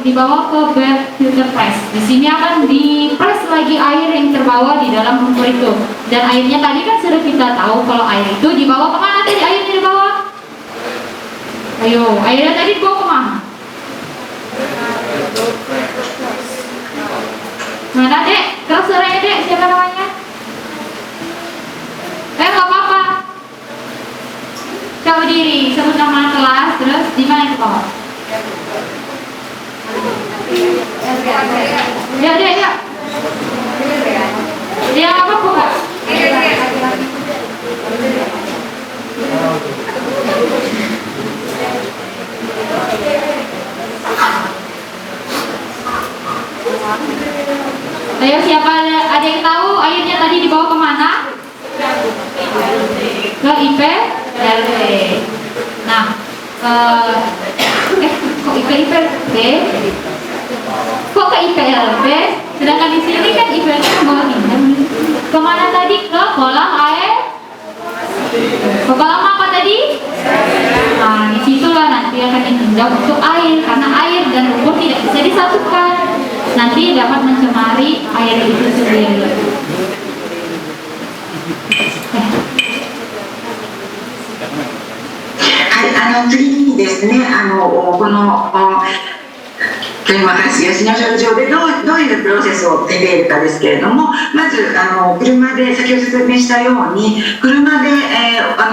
dibawa ke bag filter press. Di sini akan dipres lagi air yang terbawa di dalam lumpur itu. Dan airnya tadi kan sudah kita tahu kalau air itu dibawa kemana tadi airnya dibawa? Ayo, airnya tadi dibawa kemana? Mana dek? Terus suaranya dek, siapa namanya? Gak apa-apa. Coba diri, sebut nama kelas, terus di mana itu kau? Ya, ya. Ya, apa kok? Ayo, siapa ada yang tahu airnya tadi dibawa kemana? Ke IPLT. Nah, kok IPLT? Kok ke IPLT? Sedangkan di sini kan IPLT membawa tinja. Kemana tadi? Ke kolam air? Ke kolam apa tadi? Nah, disitulah nanti akan ditinjau untuk air karena air dan lumpur tidak bisa disatukan. Nanti dapat mencemari air itu sendiri. 次にですね、この今話が死尿処理場でどういうプロセスを経ているかですけれども、まず車で先ほど説明したように車で、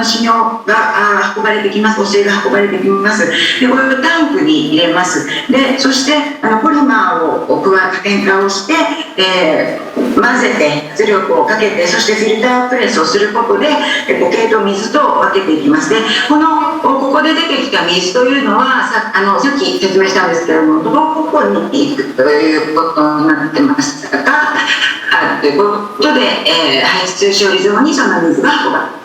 死尿が運ばれてきます。汚水が運ばれてきます。でこれをタンクに入れます。でそしてポリマーを添加をして、混ぜて圧力をかけて、そしてフィルタープレスをすることで固形と水と分けていきます。でここで出てきた水というのはさっき説明したんですけども、どこに行くということになってましたかということで、排出処理場にその水が運ばれる。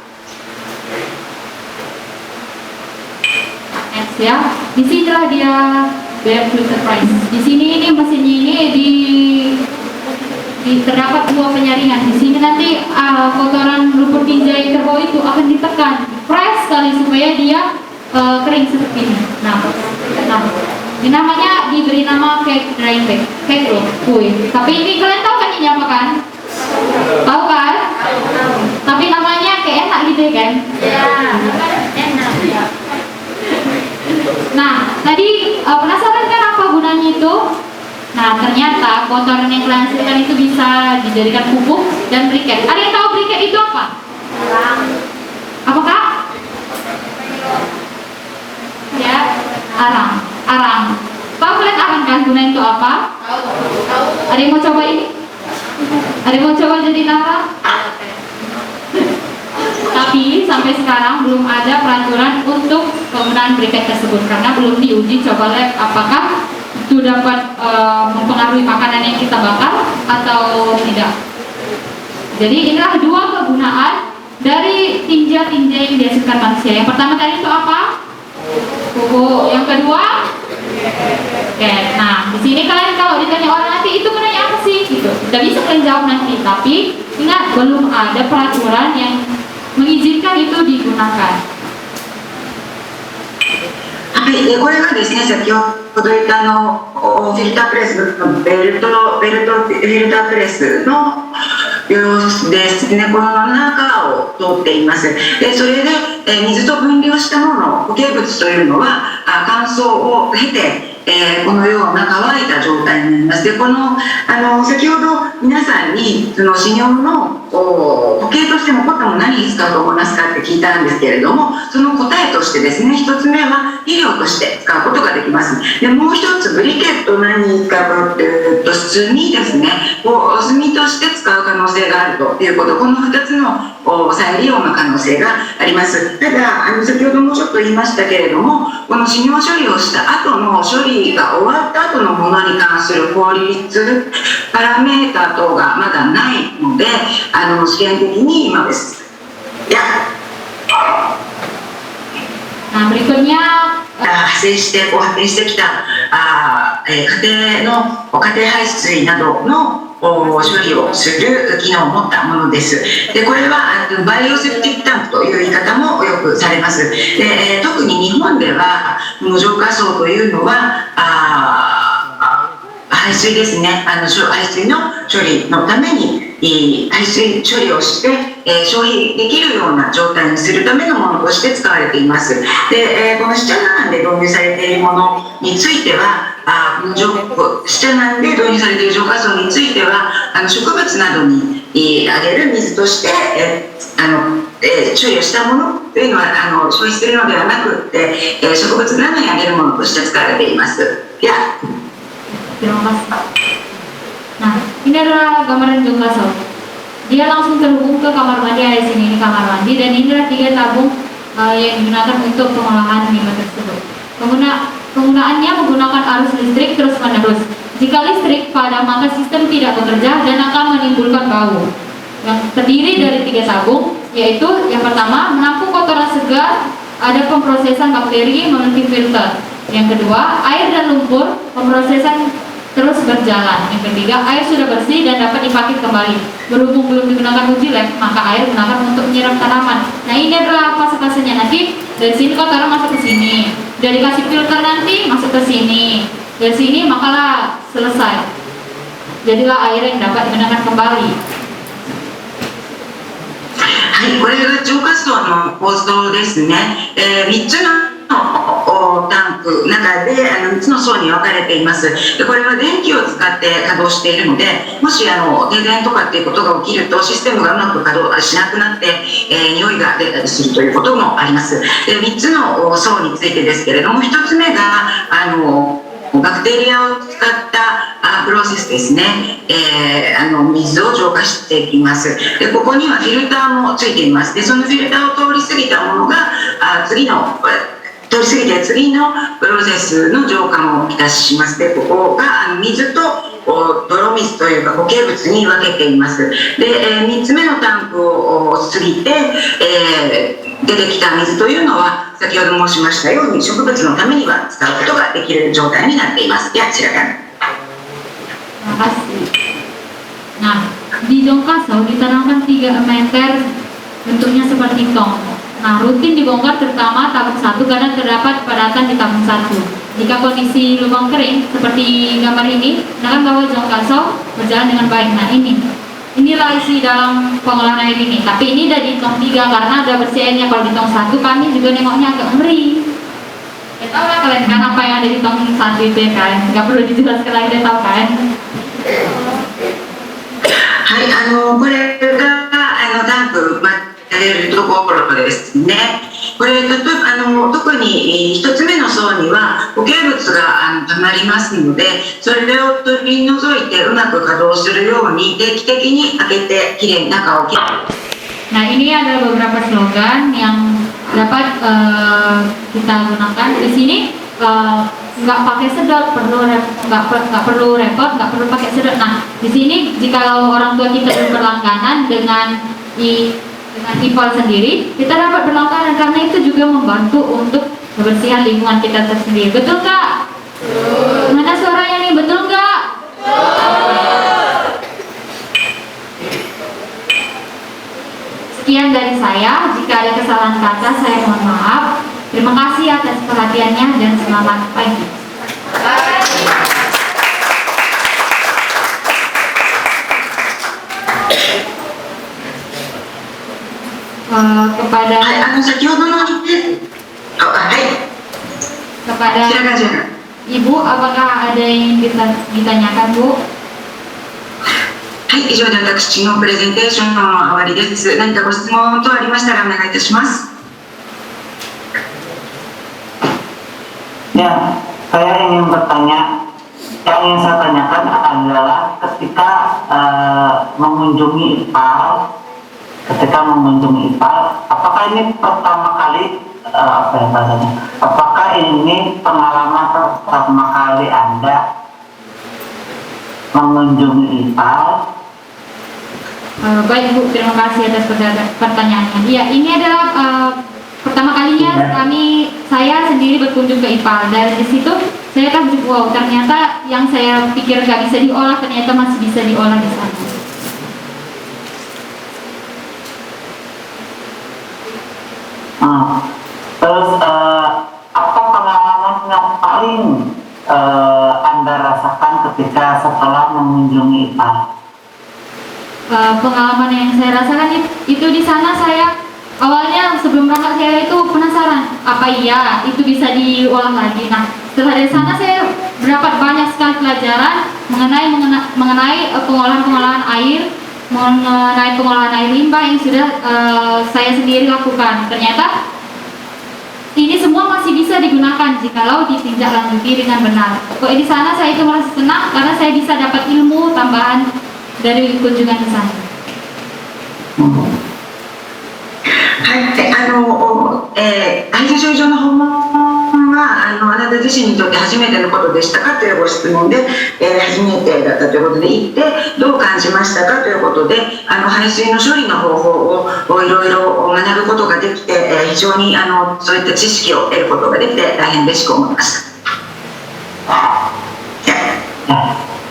Ya, disinilah dia web filter price. Di sini ini mesinnya ini terdapat dua penyaringan. Di sini nanti kotoran lumpur tinja yang terbawa itu akan ditekan, press sekali supaya dia kering seperti ini. Nah, ini namanya diberi nama cake drying bag, cake loh, kue. Tapi ini kalian tahu kan ini apa kan? Tahu kan? Tapi namanya kayak enak gitu ya kan? Ya, enak ya. Nah, tadi penasaran kan apa gunanya itu? Nah, ternyata kotoran yang kalian hasilkan itu bisa dijadikan pupuk dan briket. Ada yang tahu briket itu apa? Apakah? Ya, arang. Tahu kalian arang kan gunanya itu apa? Ada yang mau coba ini? Ada yang mau coba jadi arang? Tapi sampai sekarang belum ada peraturan untuk penggunaan briket tersebut karena belum diuji coba lab apakah itu dapat mempengaruhi makanan yang kita bakar atau tidak. Jadi inilah dua kegunaan dari tinja-tinja yang dihasilkan manusia. Yang pertama tadi itu apa? Pupuk. Yang kedua? Oke. Nah, di sini kalian kalau ditanya orang nanti itu gunanya apa sih? Gitu. Tidak bisa kalian jawab nanti. Tapi ingat belum ada peraturan yang mengizinkan itu digunakan. はい、これがですね、先ほど言ったフィルタープレスのベルトフィルタープレスの様子ですね。この中を通っています。でそれで、水と分離をしたもの、固形物というのは乾燥を経て、このような乾いた状態になります。で先ほど皆さんにその飼料の固形として残ったもの何に使うと思いますかって聞いたんですけれども、その答えとしてですね、一つ目は肥料として使うことができます。でもう一つブリケット何に使うかというと炭ですね、炭として使う可能性があるということ、この2つの再利用の可能性があります。ただ先ほどもちょっと言いましたけれども、この飼料処理をした後の処理が終わった後のものに関する効率パラメータ等がまだないので、試験的に今です。Nah, berikutnya 発生してきた家庭排水などの処理をする機能を持ったものです。でこれはバイオセプティックタンクという言い方もよくされます。で特に日本では浄化槽というのは排水ですね、排水の処理のために排水処理をして、消費できるような状態にするためのものとして使われています。で、このシチャナンで導入されているものについては、シチャナンで導入されている浄化槽については植物などにあげる水として、処理をしたものというのは消費するのではなくて、植物などにあげるものとして使われています。Terima kasih. Nah, ini adalah gambaran Jongkaso. Dia langsung terhubung ke kamar mandi, ada di sini ini kamar mandi, dan inilah 3 tabung yang digunakan untuk pengolahan limbah tersebut. Penggunaannya menggunakan arus listrik terus menerus. Jika listrik padam maka sistem tidak bekerja dan akan menimbulkan bau. Yang terdiri dari 3 tabung, yaitu yang pertama menampung kotoran segar, ada pemrosesan bakteri melalui filter. Yang kedua, air dan lumpur, pemrosesan terus berjalan. Yang ketiga, air sudah bersih dan dapat dipakai kembali. Berhubung belum digunakan uji lab, maka air digunakan untuk menyiram tanaman. Nah, ini adalah fase-fasenya. Nanti dari sini kotoran masuk ke sini, dari kasih filter nanti masuk ke sini, dari sini makalah selesai. Jadilah air yang dapat digunakan kembali. はい、これが浄化槽の構造ですね。3つのタンクの中で3つの層に分かれています。でこれは電気を使って稼働しているので、もし停電とかっていうことが起きるとシステムがうまく稼働しなくなって、匂いが出たりするということもあります。で3つの層についてですけれども、1つ目がバクテリアを使ったプロセスですね、水を浄化していきます。でここにはフィルターもついています。でそのフィルターを通り過ぎたものが通り過ぎて次のプロセスの浄化もいたします。でここが水と泥水というか固形物に分けています。で、3つ目のタンクを過ぎて、出てきた水というのは先ほど申しましたように植物のためには使うことができる状態になっています。Ya, silakan. Terima kasih. Nah, di Dongkasau ditanamkan 3 meter, bentuknya seperti tong. Nah, rutin dibongkar terutama tabung 1 karena terdapat kepadatan di tabung 1. Jika kondisi lubang kering seperti gambar ini, menandakan bahwa Dongkasau berjalan dengan baik. Nah, inilah isi dalam pengolahan air ini. Tapi ini udah di tong 3 karena ada bersih airnya. Kalau di tong 1 kami juga nengoknya agak ngeri. Ya tahu lah kalian kan apa yang ada di tong 1 itu ya kan. Nggak perlu dijelaskan lagi, udah tahu kan. はい、これがタンクが出るところですね。これ例えば特に1つ目の層には固形物がたまりますので、それを取り除いてうまく稼働するように定期的に開けてきれいに中をきれい。 Nah, ini adalah beberapa slogan yang dapat kita gunakan di sini. Nggak pakai sedot, nggak perlu repot, nggak perlu pakai sedot. Nah, di sini jika orang tua kita berlangganan dengan IPAL sendiri, kita dapat berlangganan karena itu juga membantu untuk kebersihan lingkungan kita tersendiri. Betul nggak? Mana suaranya nih? Betul nggak? Sekian dari saya. Jika ada kesalahan kata, saya mohon maaf. Terima kasih atas perhatiannya dan selamat pagi. Kepada Ibu, apakah ada yang ditanyakan, Bu? はい、以上で私のプレゼンテーションの終わりです。何かご質問等ありましたらお願いいたします。 Ya, saya ingin bertanya. Yang ingin saya tanyakan adalah ketika mengunjungi IPAL, apakah ini pertama kali apakah ini pengalaman pertama kali Anda mengunjungi IPAL? Baik Bu, terima kasih atas pertanyaannya. Ya, ini adalah pertama kalinya saya sendiri berkunjung ke IPAL. Dari situ saya takjub, wow, ternyata yang saya pikir gak bisa diolah ternyata masih bisa diolah di sana. Terus apa pengalaman yang paling Anda rasakan ketika setelah mengunjungi IPAL? Pengalaman yang saya rasakan itu di sana saya awalnya sebelum berangkat saya itu penasaran apa iya itu bisa diolah lagi. Nah, setelah dari sana saya mendapat banyak sekali pelajaran mengenai pengolahan air, mengenai pengolahan air limbah yang sudah saya sendiri lakukan. Ternyata ini semua masih bisa digunakan jikalau ditindaklanjuti dengan benar. Kok di sana saya itu merasa senang karena saya bisa dapat ilmu tambahan dari kunjungan ke sana. はい、排水処理場の訪問はあなた自身にとって初めてのことでしたかというご質問で、初めてだったということで行ってどう感じましたかということで排水の処理の方法をいろいろ学ぶことができて、非常にそういった知識を得ることができて大変嬉しく思いました。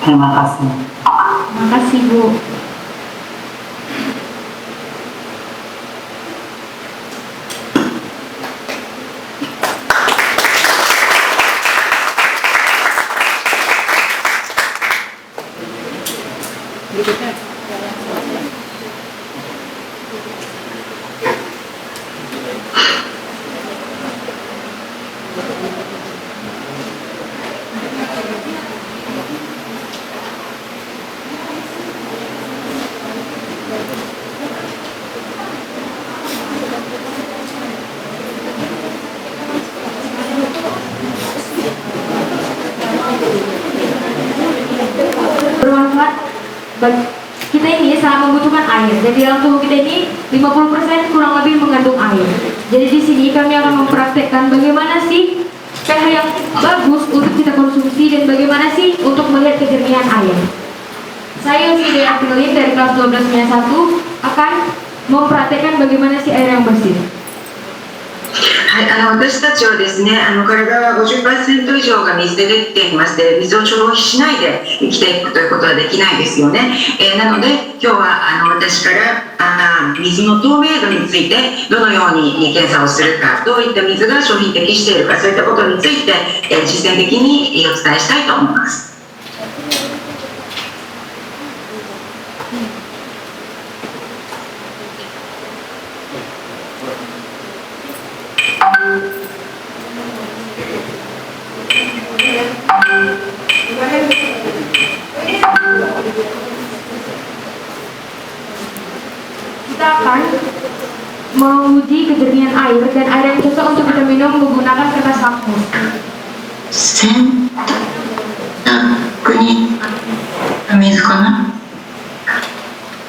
Terima kasih. Terima kasih Bu. kita ini sangat membutuhkan air. Dan di dalam tubuh kita ini 50% kurang lebih mengandung air. Jadi di sini kami akan mempraktekkan bagaimana sih pH yang bagus untuk kita konsumsi dan bagaimana sih untuk melihat kejernihan air. Saya Sidi Akilin dari kelas 1291 akan mempraktekkan bagaimana sih air yang bersih. はい、私たちはですね、体は 50% 以上が水でできていまして、水を消費しないで生きていくということはできないですよね。なので今日は私から水の透明度についてどのように検査をするか、どういった水が消費に適しているか、そういったことについて実践的にお伝えしたいと思います。Kita akan menguji kejernihan air dan air yang cocok untuk kita minum menggunakan kertas lakmus. 洗濯に水かな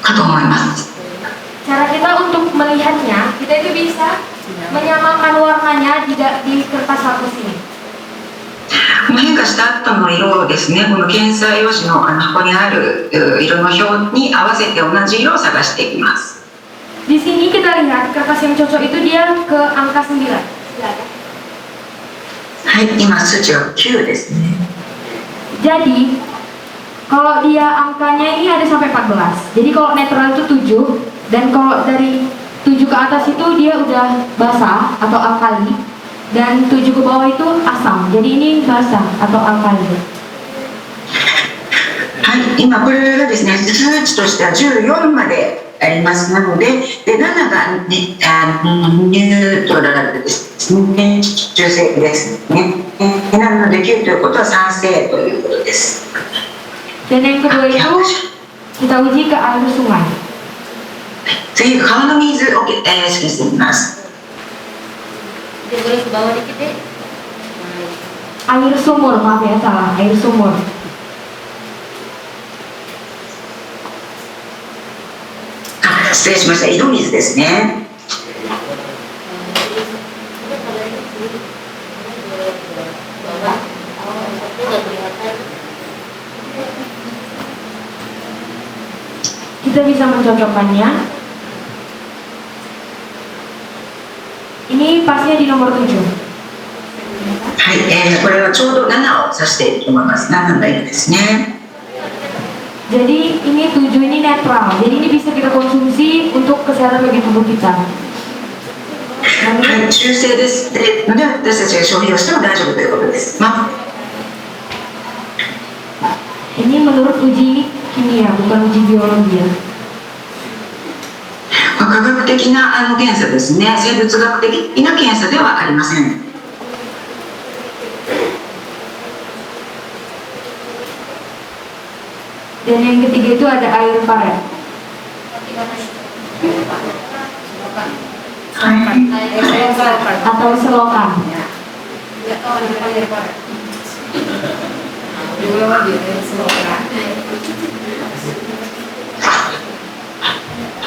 かと思います。 Cara kita untuk melihatnya, kita itu bisa menyamakan warnanya di kertas lakmus ini. 変化した後の色をですね、この検査用紙の箱にある色の表に合わせて同じ色を探していきます。 Di sini kita lihat kertas yang cocok itu dia ke angka 9. はい、今数値は9ですね。 Jadi kalau dia angkanya ini ada sampai 14. Jadi kalau netral itu 7 dan kalau dari 7 ke atas itu dia udah basah atau alkali dan 7 ke bawah itu asam. Jadi ini basah atau alkali. はい、今これがですね、数値としては14まであります。なので、7がニュートラルですね、中性ですね。なので9ということは酸性ということです。 Dan yang kedua itu kita uji ke air sungai. 次、川の水を試験してみます。 Boleh ke bawah dikit deh. Air sumur, maaf ya salah, air sumur. Ah, 失礼しました。井戸水ですね。 Kita bisa mencocokkannya. Ini pasnya di nomor 7. はい、これはちょうど7を指していると思います。7がいいですね。 Jadi ini 7 ini netral. Jadi ini bisa kita konsumsi untuk kesehatan bagi tubuh kita. はい、中性ですので私たちが消費をしても大丈夫ということです。Ini menurut uji kimia, bukan uji biologi ya. 科学的な検査ですね。生物学的な検査ではありません。 Dan yang ketiga itu ada air paret atau selokan.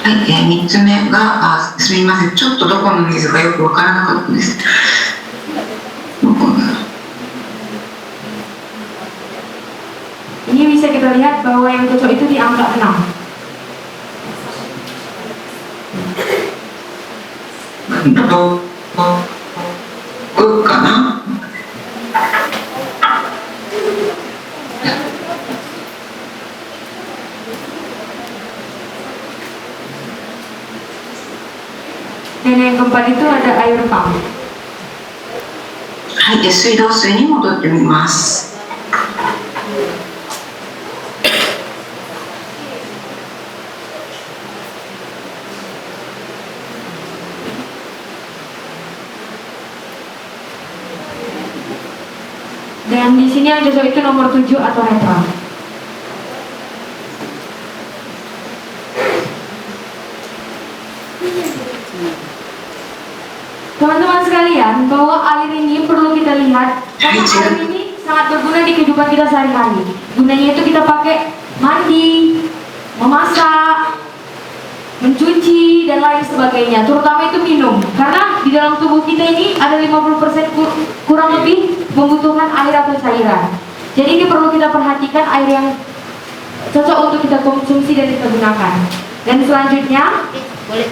はい、3つ目がすみません、ちょっとどこの水かよくわからなかったです。どこだ。 Ini bisa kita lihat bahwa yang cocok itu di angka 6. Ka na? Dan yang keempat itu ada air pump. はい、水道水に戻ってみます。 Dan di sini yang cocok itu nomor 7 atau netral. Teman-teman sekalian, bahwa air ini perlu kita lihat karena air ini sangat berguna di kehidupan kita sehari-hari. Gunanya itu kita pakai mandi, memasak, mencuci, dan lain sebagainya, terutama itu minum. Karena di dalam tubuh kita ini ada 50% kurang lebih membutuhkan air atau cairan. Jadi ini perlu kita perhatikan air yang cocok untuk kita konsumsi dan kita gunakan. Dan selanjutnya, Boleh.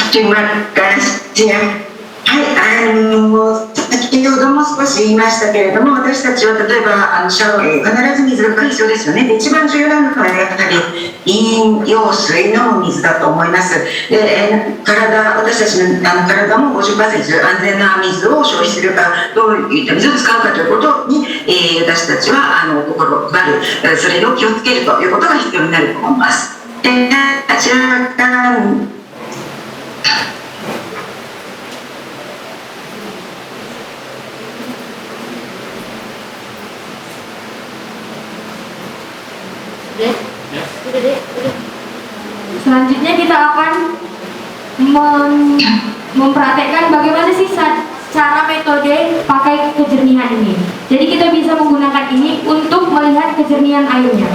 Terima kasih.はい、先ほども少し言いましたけれども、私たちは例えばシャワー、必ず水が必要ですよね。で一番重要なのはやはり飲用水の水だと思います。で私たちの体も 50% 安全な水を消費するか、どういった水を使うかということに、私たちは心配る、それを気をつけるということが必要になると思います。であちらからselanjutnya kita akan mempraktekkan bagaimana sih cara metode pakai kejernihan ini. Jadi kita bisa menggunakan ini untuk melihat kejernihan airnya.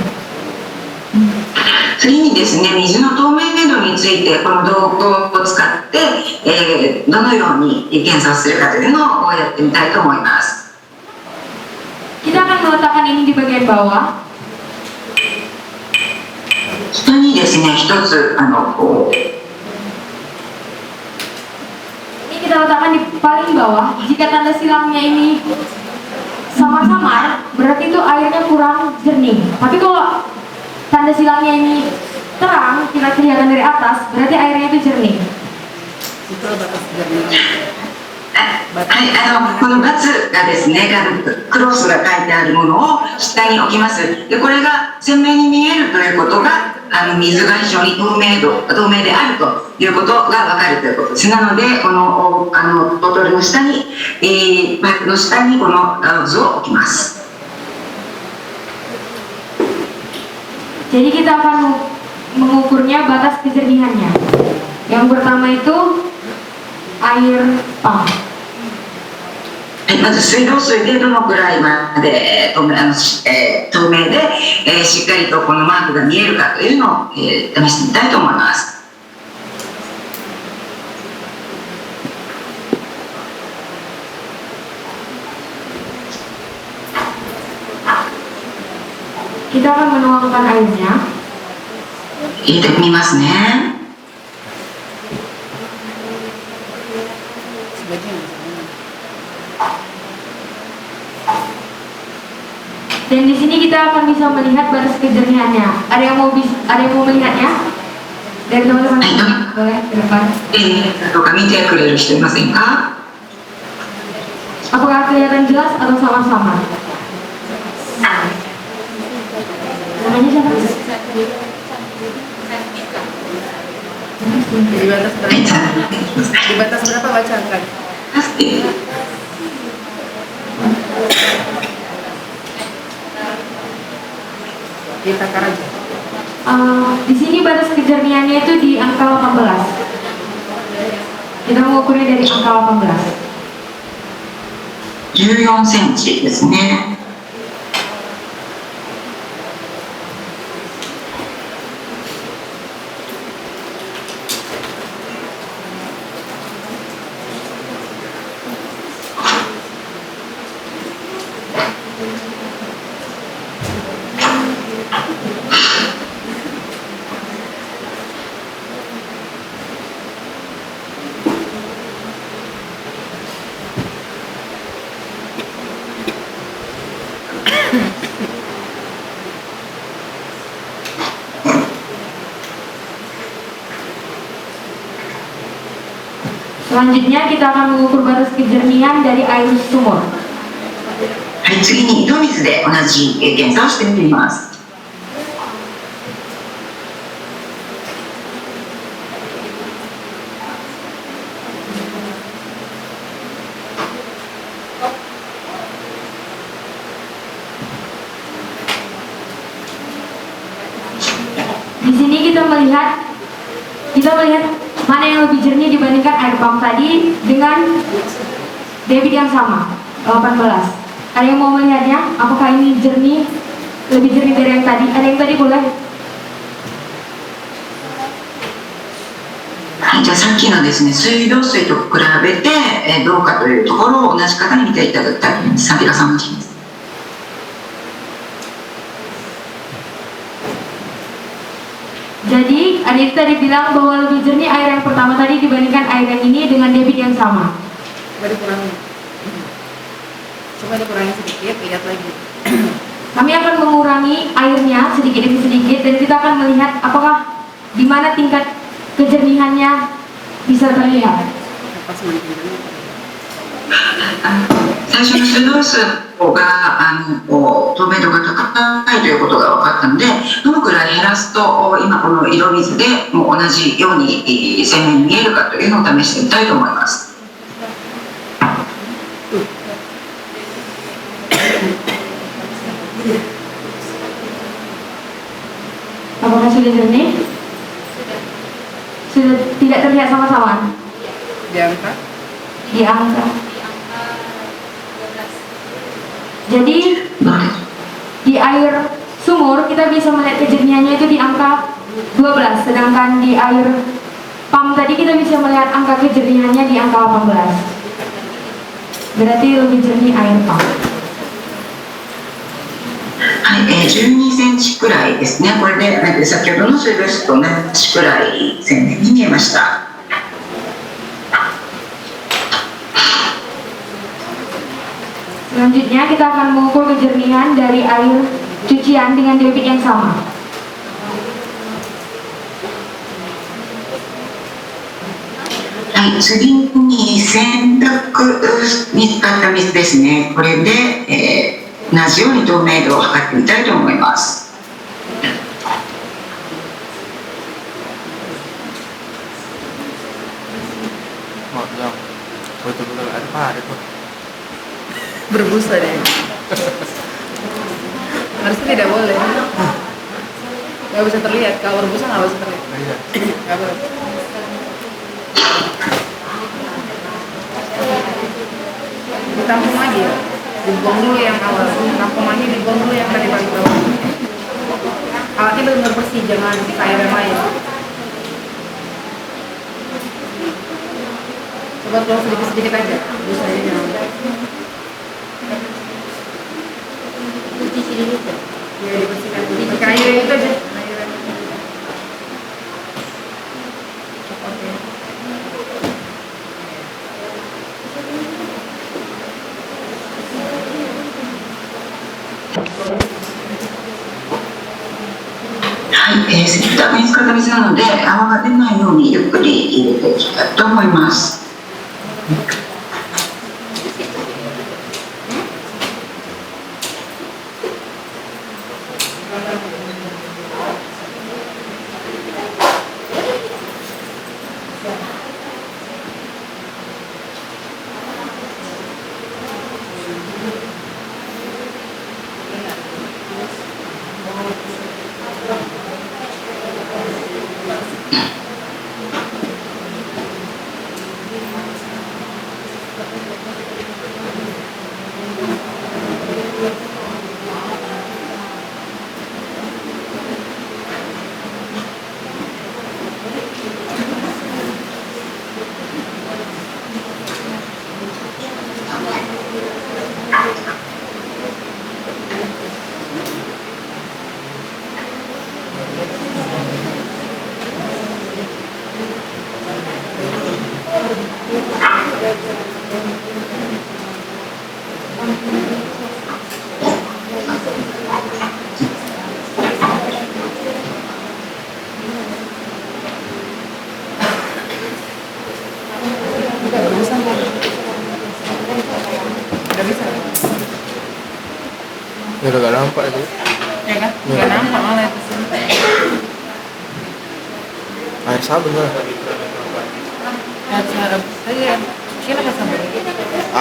次にですね、水の透明度についてこの道具を使って、どのように検査をするかというのをやってみたいと思います。 Kita akan meletakkan ini di bagian bawah. 下にですね、一つini kita letakkan di paling bawah. Jika tanda silangnya ini samar-samar, berarti itu airnya kurang jernih. Tapi kalau tanda silangnya ini terang, kita kelihatan dari atas, berarti airnya itu jernih. はい、このバツがですね、クロスが書いてあるものを下に置きます。でこれが鮮明に見えるということが水が非常に透明であるということが分かるということです。なのでこのボトルの下に、パイプの下にこの図を置きます。 Jadi kita akan mengukurnya batas kejernihannya. Yang pertama itu air pump. まず水道水でどのくらいまで透明で、しっかりとこのマークが見えるかというのを、試してみたいと思います。 Kita akan menuangkan airnya. 入れてみますね。 Dan di sini kita akan bisa melihat batas kejernihannya. Ada yang mau melihatnya? Dari teman-teman, boleh ke depan. どうか見てくれる人いませんか？ Apakah kelihatan jelas atau sama-sama? Namanya siapa? Di batas berapa bacakan? Kita aja. Di sini batas kejernihannya itu di angka 18. Kita mengukurnya dari angka 18. 14センチですね。 Selanjutnya kita akan mengukur batas kejernihan dari air sumur. はい、次に井戸水で同じ検査をしてみます。 Di sini kita melihat Kita melihat mana yang lebih jernih dibandingkan air pump tadi dengan debit yang sama, 18. Ada yang mau melihatnya? Apakah ini jernih, lebih jernih dari yang tadi? Ada yang tadi boleh? はい、じゃあさっきのですね、水道水と比べて、どうかというところを同じ方に見ていただきたいと思います。サビラさんお願いします。 Jadi, adik tadi bilang bahwa lebih jernih air yang pertama tadi dibandingkan air yang ini dengan debit yang sama. Coba dikurangi. Coba dikurangi sedikit, lihat lagi. Kami akan mengurangi airnya sedikit demi sedikit dan kita akan melihat apakah di mana tingkat kejernihannya bisa terlihat. Pas makin 最初の水道水が透明度が高いということが分かったので、どのくらい減らすと今この色水でもう同じように鮮明に見えるかというのを試してみたいと思います。 Apakah sudah jernih? Sudah tidak terlihat sama-sama? diangkat. Diangkat. Jadi di air sumur kita bisa melihat kejernihannya itu di angka 12, sedangkan di air pump tadi kita bisa melihat angka kejernihannya di angka 18. Berarti lebih jernih air pump. はい、12センチくらいですね。これで先ほどの水道水と同じくらい鮮明に見えました。 Selanjutnya kita akan mengukur kejernihan dari air cucian dengan debit yang sama. Hai, 次に洗濯に使った水ですね。これで、同じように透明度を測ってみたいと思います。 Maaf yang betul-betul air pari tuh. Berbusa deh. Harusnya tidak boleh. Gak bisa terlihat, kalau berbusa gak bisa terlihat. Gak boleh. Ditampung lagi ya. Dibuang dulu yang awal, tampung lagi, dibuang dulu yang tadi paling bawah. Alatnya benar-benar bersih, jangan kayak yang lain. Coba tuang sedikit-sedikit aja, busanya jangan. Cuci sini tuh. Ya dibersihkan dulu. Pakai air itu aja. Oke.はい、洗濯に使った水なので泡が出ないようにゆっくり入れていきたいと思います。 Ya udah gak nampak itu. Ya kan? Gak nampak malah itu sih. Air sabun lah. Saya kira nggak sabun.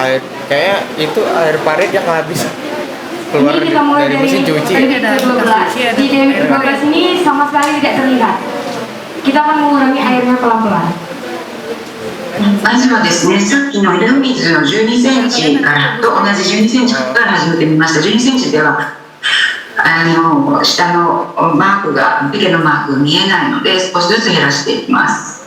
Air kayak itu air parit yang habis keluar Ini kita mulai dari mesin cuci. debit 12. Di debit 12 ini sama sekali tidak terlihat. kita akan mengurangi airnya pelan-pelan. まずはですね、さっきの井戸水の12センチからと同じ12センチから始めてみました。12センチでは下のマークが、池のマークが見えないので、少しずつ減らしていきます。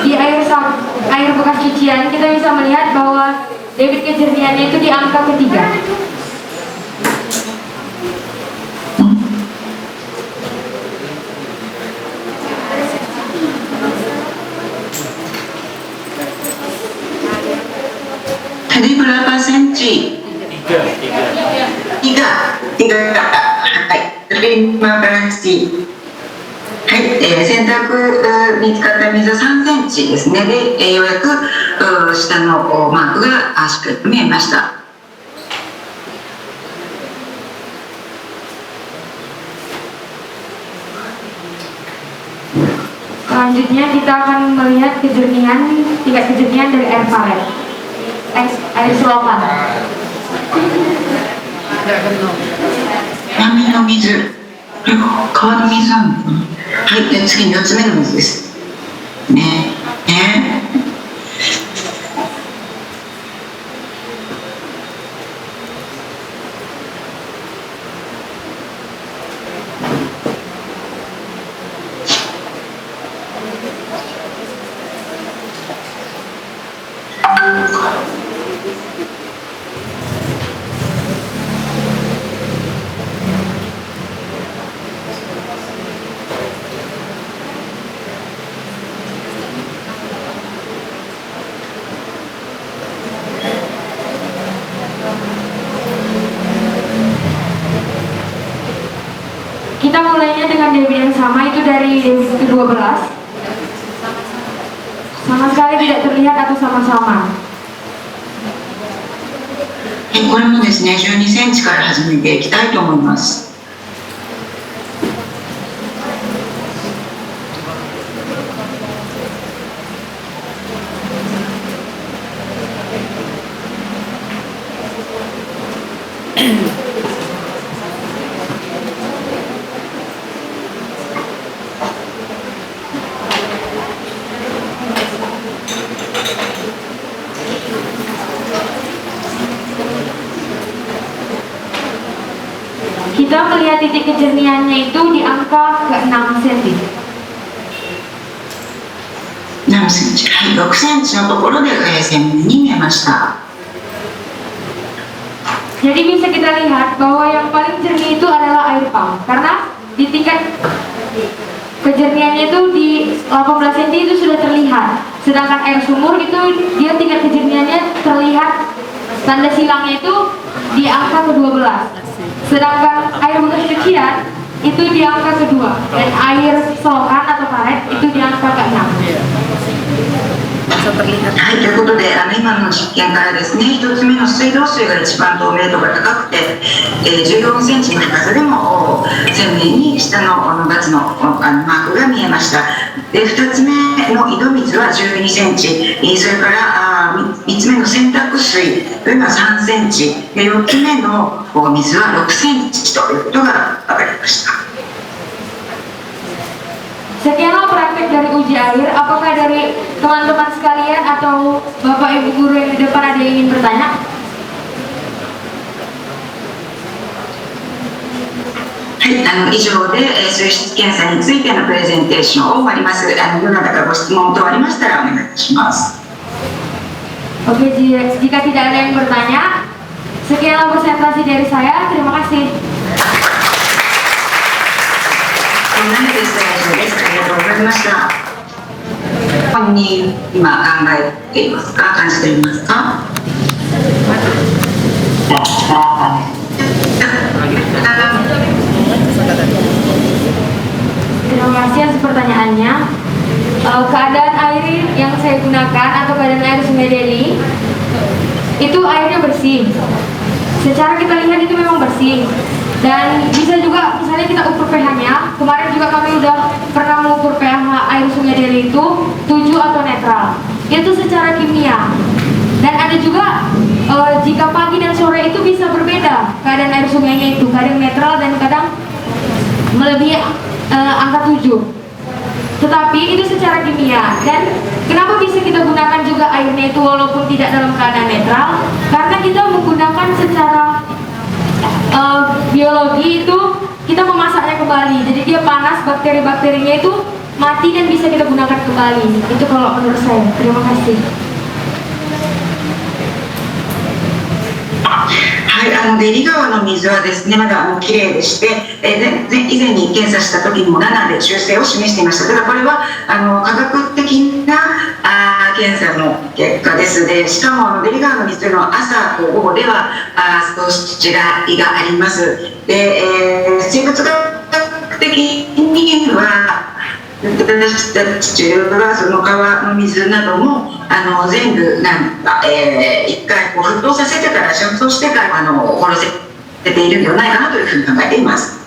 Di air bekas cucian kita bisa melihat bahwa debit kejernihannya itu di angka ketiga. Tadi berapa senti? Tiga. Hai, terima kasih. はい、洗濯に使った水3センチですね。で、ようやく下のマークがしっかりと見えました。Selanjutnya kita akan melihat tingkat kejernihan dari air paret, air selokan. 波の水、川の水なのかな。はい、で次4つ目の水です。ね。Kita mulainya dengan debit yang sama, itu dari debit ke-12. Sama sekali tidak terlihat atau sama-sama. これもですね、12センチから始めていきたいと思います。Kita melihat titik kejernihannya itu di angka ke-6 cm. 7センチ、はい、6センチのところで鮮明に見えました。 Jadi bisa kita lihat bahwa yang paling jernih itu adalah air pump, karena di tingkat kejernihannya itu di 18 cm itu sudah terlihat. Sedangkan air sumur itu dia tingkat kejernihannya terlihat, tanda silangnya itu di angka ke-12. Sedangkan air bekas cucian itu di angka kedua, dan air selokan atau paret itu di angka ke-6. はい、ということで今の実験からですね、1つ目の水道水が一番透明度が高くて、14センチの高さでも鮮明に下のガツのマークが見えました。で、2つ目の井戸水は12センチ、それから3つ目の洗濯水というのは3センチ、で4つ目の水は6センチということが分かりました。 Sekianlah praktek dari uji air. Apakah dari teman-teman sekalian atau Bapak Ibu guru yang di depan ada yang ingin bertanya? Hai, 以上で水質検査についてのプレゼンテーションを終わります。どなたかご質問等ありましたらお願いいたします。 Oke, jika tidak ada yang bertanya, sekianlah presentasi dari saya. Terima kasih. ないです。大丈夫です。ありがとうございました。本に今考えていますか、感じていますか。Terima kasih atas pertanyaannya. Keadaan air yang saya gunakan atau keadaan air Sungai Deli itu airnya bersih. secara kita lihat itu memang bersih. Dan bisa juga misalnya kita ukur pH-nya. Kemarin juga kami udah pernah mengukur pH air Sungai Deli itu 7 atau netral. Itu secara kimia. Dan ada juga jika pagi dan sore itu bisa berbeda keadaan air sungainya itu, kadang netral dan kadang melebihi angka 7. Tetapi itu secara kimia. Dan kenapa bisa kita gunakan juga airnya itu walaupun tidak dalam keadaan netral? Karena kita menggunakan secara biologi itu kita memasaknya kembali. Jadi dia panas, bakteri-bakterinya itu mati dan bisa kita gunakan kembali. Itu kalau menurut saya. Terima kasih. はい、デリ川の水はですね、まだきれいでして、以前に検査した時にも7で中性を示していました。ただこれは科学的な検査の結果です。でしかもデリ川の水というのは朝と午後では少し違いがあります。で、生物学的には私たちはその川の水なども全部一回沸騰させてから煮沸してから殺せているんではないかなというふうに考えています。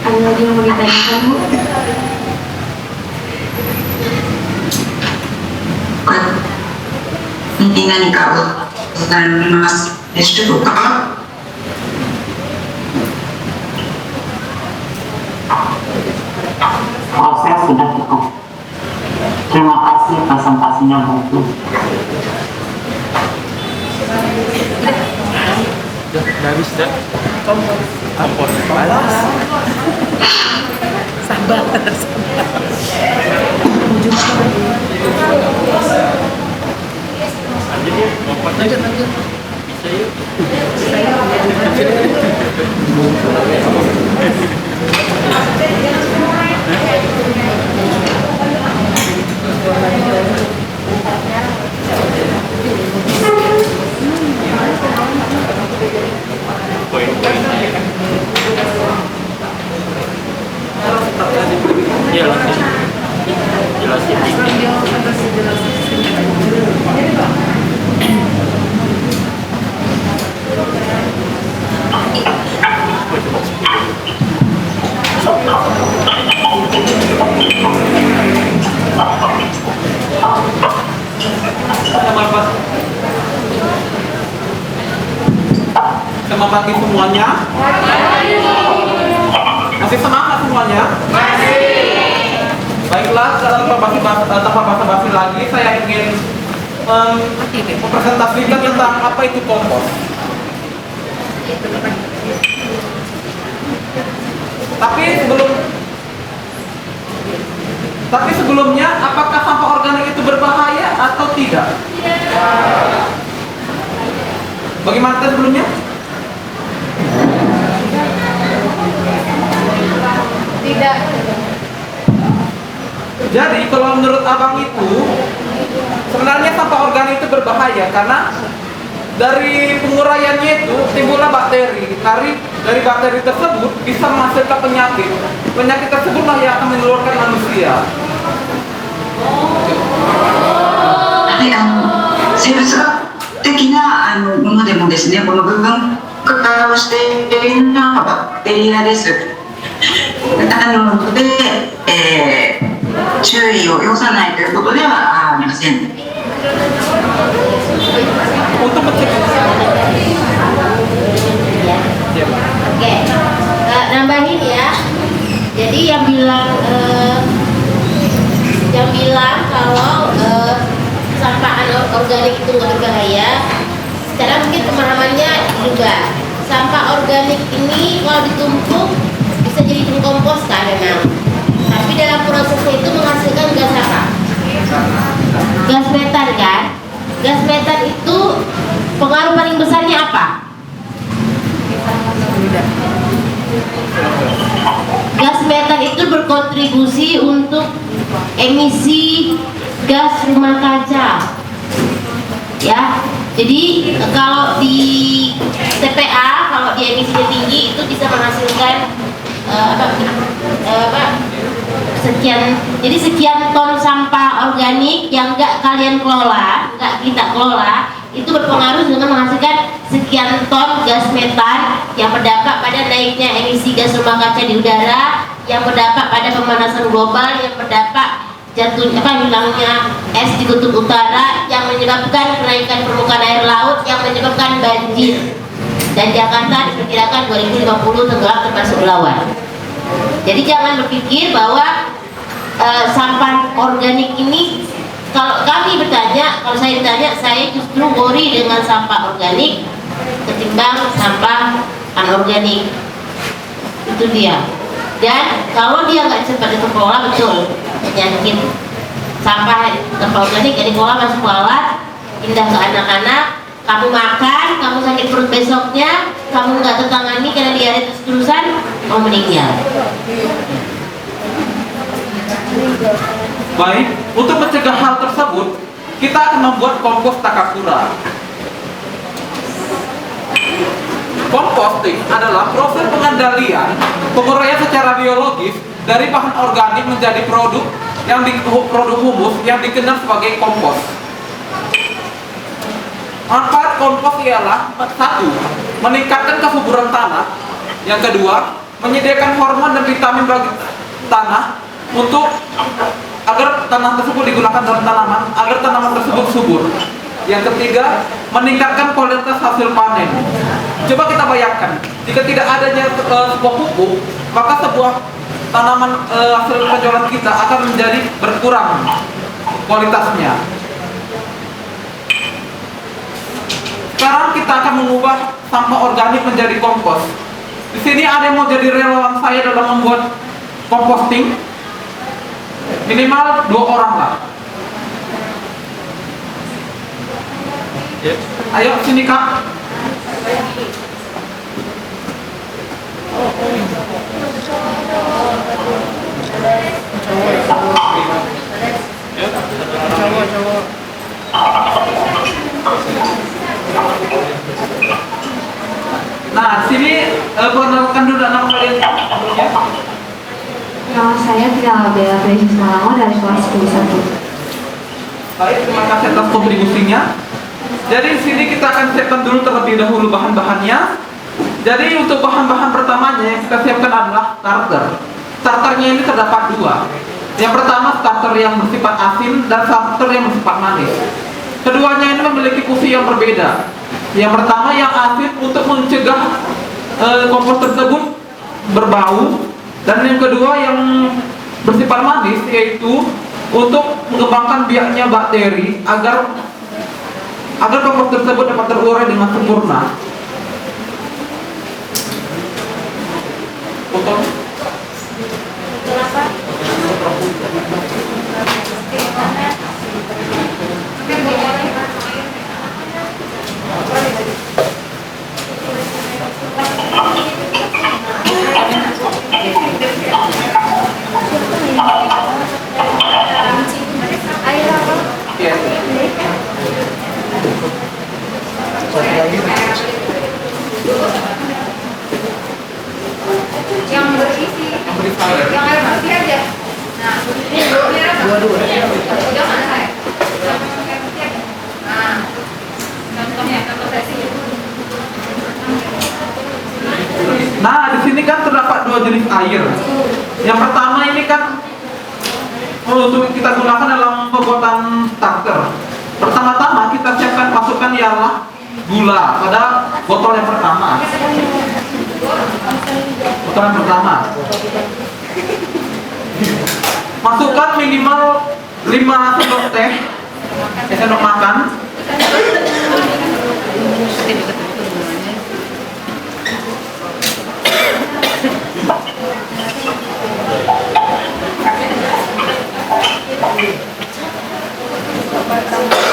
Ada lagi yang mau ditanyakan, Bu? 何かございますでしょうか。Proses sudah cukup. Terima kasih presentasinya Bu. Udah habis dah. Apa? Balas. Sabar. Lanjut. Bisa yuk. Iya langsung jelasin. Selamat pagi semuanya. Masih semangat semuanya? Masih. Baiklah, tanpa basa-basi lagi, saya ingin mempresentasikan tentang apa itu kompos. Tapi sebelumnya, apakah sampah organik itu berbahaya atau tidak? Bagaimana sebelumnya? Tidak. Jadi kalau menurut abang itu sebenarnya sampah organik itu berbahaya karena dari penguraiannya itu timbullah bakteri. Dari bakteri tersebut bisa menghasilkan penyakit. Penyakit tersebutlah yang akan mengeluarkan manusia. 生物学的なものでもですね、この部分化をしているのはバクテリアです。なので、注意を要さないということではありません。 Untuk Oke, nambahin ya. Jadi yang bilang kalau sampah organik itu nggak berbahaya, secara mungkin pemahamannya juga sampah organik ini kalau ditumpuk bisa jadi kompos kan memang. Tapi dalam prosesnya itu menghasilkan gas apa? Gas metan kan? Gas metan itu pengaruh paling besarnya apa? Gas metan itu berkontribusi untuk emisi gas rumah kaca. Ya, jadi kalau di TPA, kalau di emisinya tinggi itu bisa menghasilkan sekian ton sampah organik yang nggak kalian kelola, nggak kita kelola, itu berpengaruh dengan menghasilkan sekian ton gas metan yang berdampak pada naiknya emisi gas rumah kaca di udara, yang berdampak pada pemanasan global, yang berdampak hilangnya es di kutub utara, yang menyebabkan kenaikan permukaan air laut, yang menyebabkan banjir. Dan Jakarta diperkirakan 2050 tenggelam termasuk Belawan. Jadi jangan berpikir bahwa sampah organik ini, kalau saya ditanya, saya justru worry dengan sampah organik ketimbang sampah anorganik. Itu dia. Dan kalau dia nggak cepat dikelola, betul penyakit sampah organik yang dikelola masuk ke laut, pindah ke anak-anak, kamu makan, kamu sakit perut besoknya, kamu nggak tertangani karena diare terus-terusan, kamu meninggal. Baik, untuk mencegah hal tersebut, kita akan membuat kompos Takakura. Composting adalah proses pengendalian penguraian secara biologis dari bahan organik menjadi produk humus yang dikenal sebagai kompos. Manfaat kompos ialah: satu, meningkatkan kesuburan tanah. Yang kedua, menyediakan hormon dan vitamin bagi tanah agar tanah tersebut digunakan dalam tanaman agar tanaman tersebut subur. Yang ketiga, meningkatkan kualitas hasil panen. Coba kita bayangkan, jika tidak adanya sebuah pupuk, maka sebuah tanaman hasil penjualan kita akan menjadi berkurang kualitasnya. Sekarang kita akan mengubah sampah organik menjadi kompos. Di sini ada yang mau jadi relawan saya dalam membuat composting? Minimal 2 orang lah. Ayo sini Kak. Cowok. Nah, sini perkenalkan dulu nama kalian. Nama saya Tia Bella Precious Malamo dari kelas 11. Baik, terima kasih atas kontribusinya. Jadi di sini kita akan siapkan dulu terlebih dahulu bahan-bahannya. Jadi untuk bahan-bahan pertamanya yang kita siapkan adalah starter. Starternya ini terdapat 2. Yang pertama starter yang bersifat asin dan starter yang bersifat manis. Keduanya ini memiliki fungsi yang berbeda. Yang pertama yang asin untuk mencegah kompos tersebut berbau, dan yang kedua yang bersifat manis yaitu untuk mengembangkan biaknya bakteri agar kompos tersebut dapat terurai dengan sempurna. Potong. Yang berisi, yang air bersih aja. Nah, dua. Jangan saya. Nah, contoh saya sih. Nah, di sini kan terdapat 2 jenis air. Yang pertama ini kan untuk kita gunakan dalam pembuatan starter. Pertama-tama kita siapkan masukkan ialah gula pada botol yang pertama. Botol yang pertama. Masukkan minimal 5 sendok teh, sendok makan.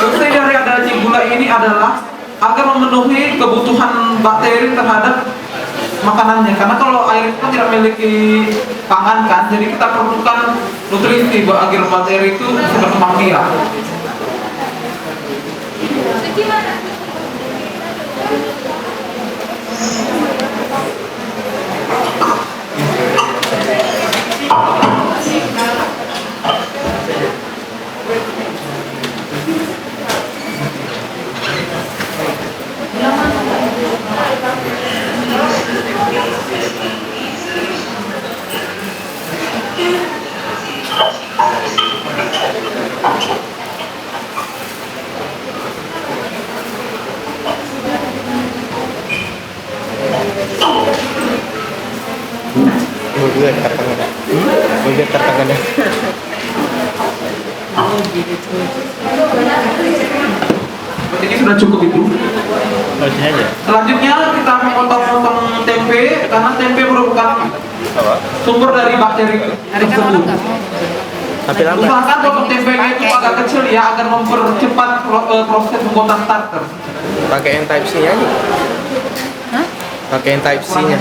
Fungsi dari adanya gula ini adalah agar memenuhi kebutuhan bakteri terhadap makanannya. Karena kalau air itu tidak memiliki pangan kan, jadi kita perlukan nutrisi agar bakteri itu bisa berkembang biak. Ini sudah cukup itu. Selanjutnya kita memotong-potong tempe karena tempe merupakan sumber dari bakteri tersebut. Tapi lambat. Usahakan potong tempenya itu agak kecil ya agar mempercepat proses pembuatan starter. Pakai yang type C nya nih. Pakai yang type C nya.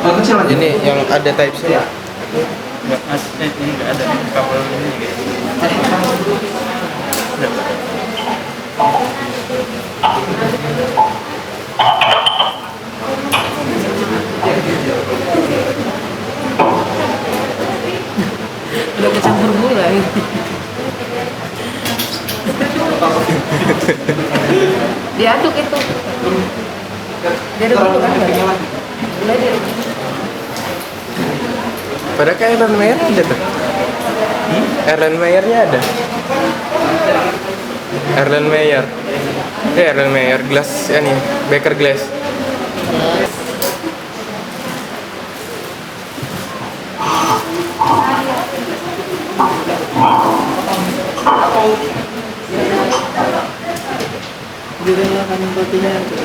Agak kecil aja. Ini yang ada type C nya. Enggak, Mas, ini enggak ada kabel ini gitu. Udah kecampur gula ini. Diaduk itu. Diaduk dulu kan. Mulai dari Padahal kayak Erlenmeyer ada tuh. Erlenmeyernya ada. Erlenmeyer. Erlenmeyer glass ya nih, Becker glass. Direlakan rotinya untuk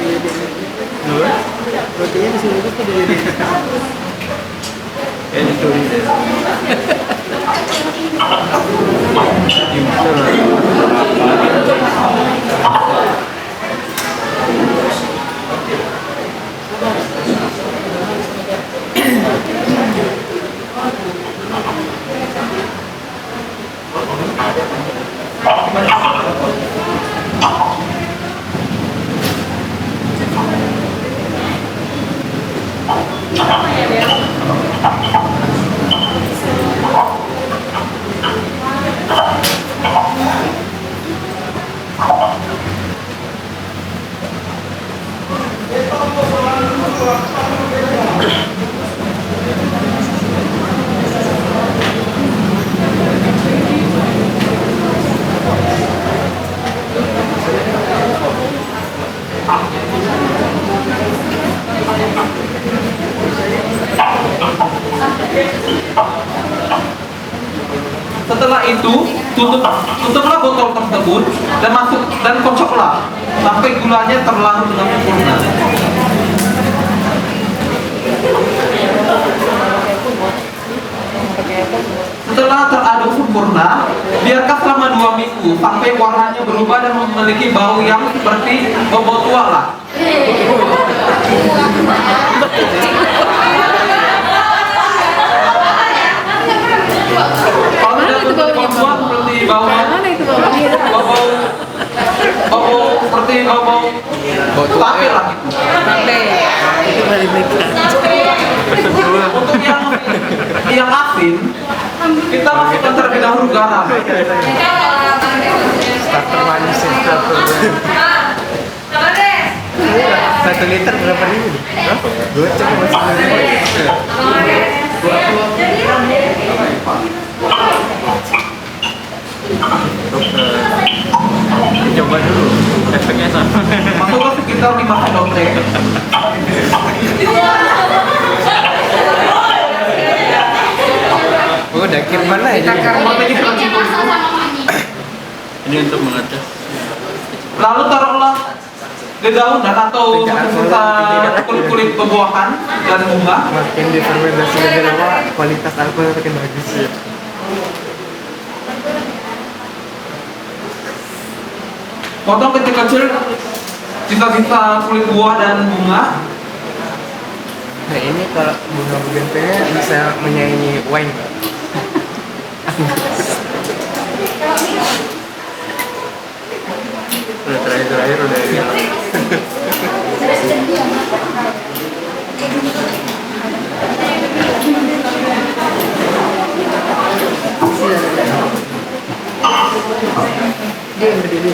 rotinya di sini tuh jadi itu Setelah itu tutuplah botol tersebut dan kocoklah sampai gulanya terlarut dengan sempurna. Setelah teraduk sempurna, biarkan selama 2 minggu sampai warnanya berubah dan memiliki bau yang seperti bau tua lah. Kalau tidak seperti bau tua seperti bau seperti bau tape lah gitu. Untuk yang asin, kita masukkan terlebih dahulu garam. Starter manis ya, starter. 1 liter berapa ribu? Berapa? Goceng coba dulu efeknya sama. Masukkan sekitar 5 sendok teh. Oh, daging mana ya? Ini untuk mengatas. Lalu taruhlah dedaunan atau sisa kulit-kulit buah-buahan dan bunga. Makin difermentasi lebih lama, kualitas alkohol makin bagus ya. Potong kecil-kecil sisa-sisa kulit buah dan bunga. Nah ini kalau bunga bugentenya bisa menyaingi wine. Udah terakhir udah hilang. dia yang berdiri.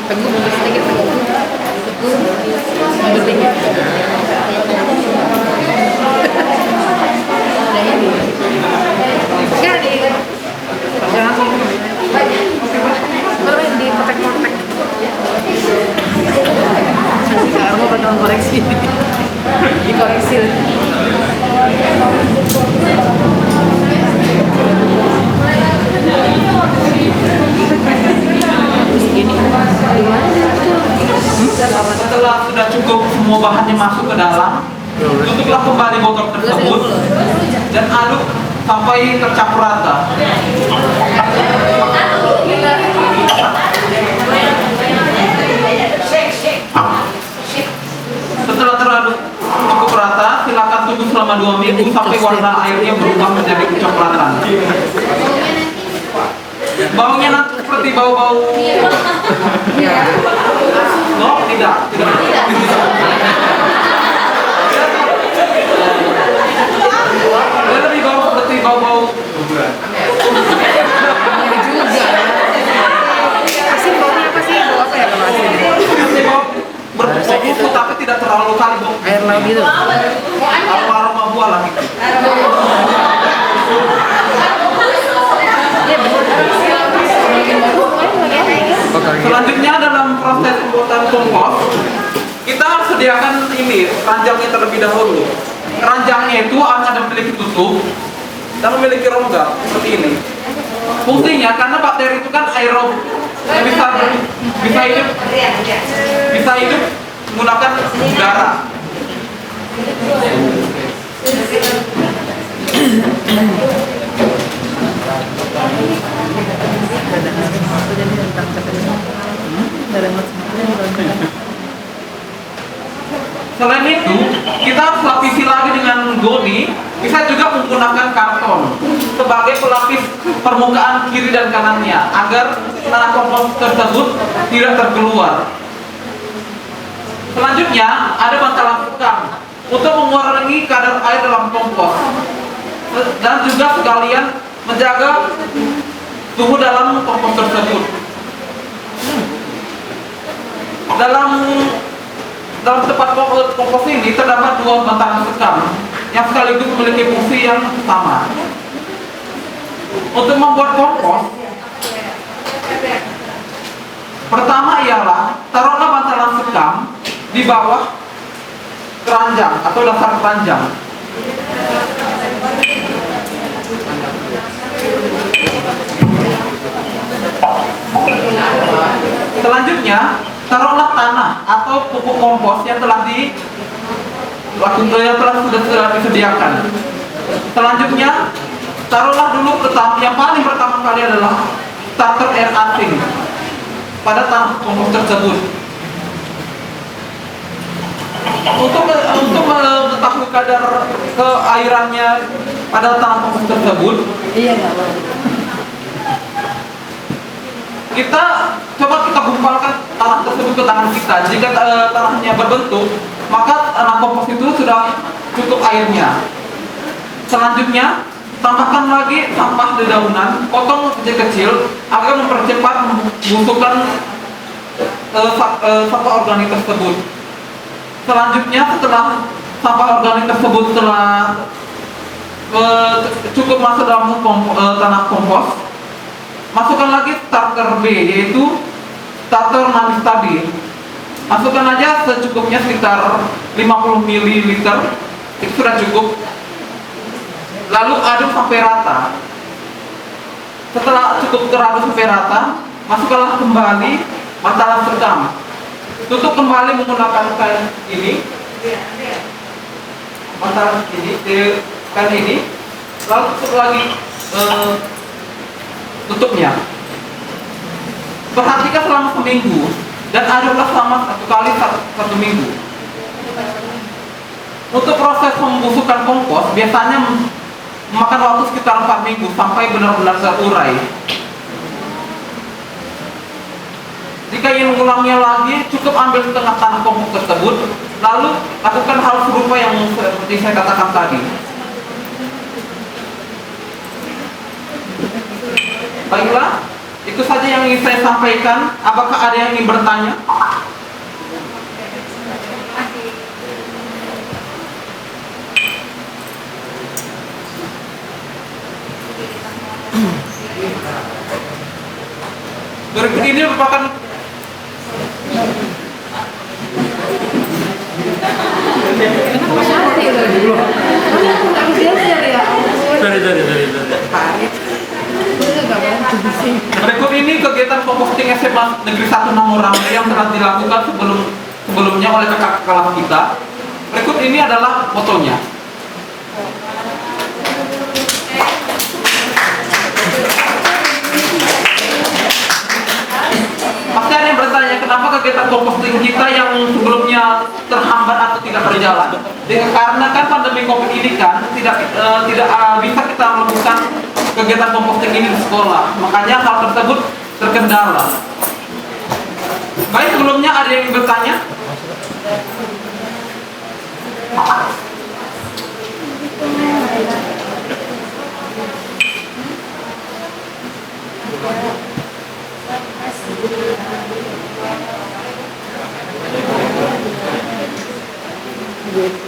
Teguh mundur sedikit, teguh mundur dikit. Enggak di jangan kalau di potek-potek Kamu bakal koreksi. Dikoreksi. Setelah sudah cukup semua bahannya masuk ke dalam, tutuplah kembali botol tersebut dan aduk sampai tercampur rata. Setelah teraduk cukup rata, silakan tunggu selama 2 minggu sampai warna airnya berubah menjadi kecoklatan. Baunya nanti seperti bau-bau. No, tidak. Dia lebih bau seperti bau-bau. Asin baunya apa sih? Bau apa ya kalau asin? Seperti bau berbau tapi tidak terlalu kali bau. Air laut gitu. Aroma buah lah gitu. Selanjutnya dalam proses pembuatan kompos, kita harus sediakan ini ranjangnya terlebih dahulu. Ranjangnya itu ada memiliki tutup dan memiliki rongga seperti ini. Fungsinya karena bakteri itu kan aerob, bisa hidup menggunakan udara. Selain itu, kita harus lapisi lagi dengan goni. Bisa juga menggunakan karton sebagai pelapis permukaan kiri dan kanannya agar tanah kompos tersebut tidak terkeluar. Selanjutnya ada bantalan sekam untuk mengurangi kadar air dalam kompos dan juga sekalian menjaga suhu dalam kompos tersebut. Dalam tempat kompos ini terdapat 2 bantalan sekam yang sekaligus memiliki fungsi yang sama. Untuk membuat kompos, pertama ialah taruhlah bantalan sekam di bawah keranjang atau dasar keranjang. Selanjutnya, taruhlah tanah atau pupuk kompos yang telah sudah disediakan. Selanjutnya, taruhlah dulu yang paling pertama kali adalah starter air asing pada tanah kompos tersebut. Untuk mengetahui kadar keairannya pada tanah kompos tersebut, kita gumpalkan tanah tersebut ke tangan kita. Jika tanahnya berbentuk, maka tanah kompos itu sudah cukup airnya. Selanjutnya, tambahkan lagi sampah dedaunan, potong kecil-kecil agar mempercepat pembusukan sampah organik tersebut. Selanjutnya, setelah sampah organik tersebut telah cukup masuk dalam tanah kompos, masukkan lagi starter B, yaitu starter manis tadi. Masukkan aja secukupnya sekitar 50 ml, itu sudah cukup. Lalu aduk sampai rata. Setelah cukup teraduk sampai rata, masukkanlah kembali bantalan sekam. Tutup kembali menggunakan kain ini, bantalan kain ini. Lalu tutup lagi tutupnya. Perhatikan selama seminggu dan aduklah selama 1 minggu. Untuk proses pembusukan kompos biasanya memakan waktu sekitar 4 minggu sampai benar-benar terurai. Jika ingin mengulangnya lagi, cukup ambil setengah tanah kompos tersebut, lalu lakukan hal serupa yang seperti saya katakan tadi. Baiklah, itu saja yang ingin saya sampaikan. Apakah ada yang ingin bertanya? Berikut ini merupakan Berikut ini kegiatan composting SMA Negeri 1 Namorangke yang telah dilakukan sebelumnya oleh kakak kelas kita. Berikut ini adalah fotonya. Pasti ada yang bertanya kenapa kegiatan composting kita yang sebelumnya terhambat atau tidak berjalan. Karena kan pandemi COVID ini kan tidak bisa kita melakukan kegiatan composting ini di sekolah. Makanya hal tersebut terkendala. Baik, sebelumnya ada yang bertanya?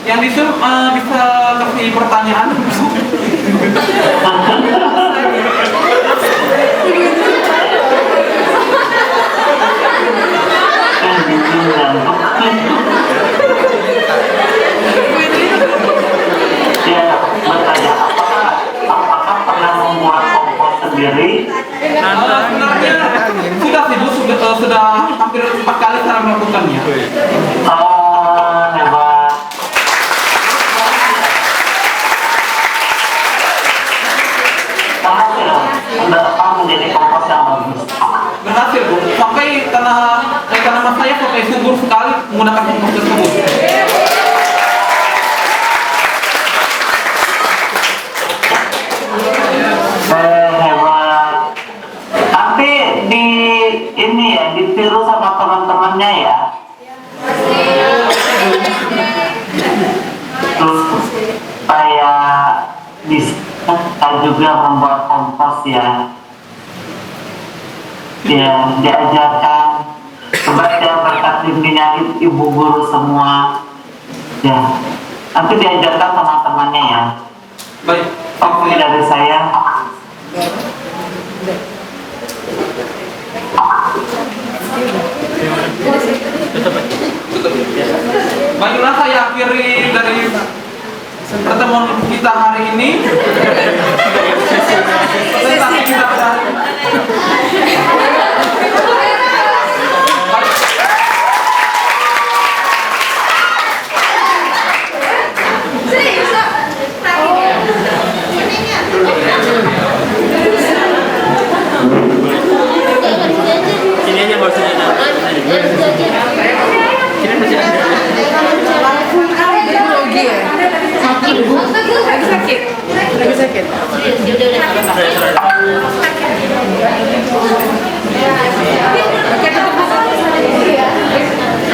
Yang disuruh bisa kasih pertanyaan. Bertanya apakah pernah membuat kompos sendiri? Sebenarnya sudah sih Bu, sudah hampir 4 kali saya melakukannya. Hebat. Berhasil menjadi kompos yang bagus. Berhasil Bu, sampai tanaman saya sampai subur sekali menggunakan kompos tersebut. Hebat. Nanti ditiru sama teman-temannya ya. Terus supaya bisa juga membuat kompos ya. Ya, diajarkan kepada berkat bimbingan ibu guru semua. Ya, nanti diajarkan teman-temannya ya. Baik. Oke, dari saya. Baiklah, saya akhiri dari pertemuan kita hari ini. Presentasi kita hari ini. Sini aja nggak usah jalan. Sini masih ada. Sakit Bu. Lagi sakit. Sudah, sudah.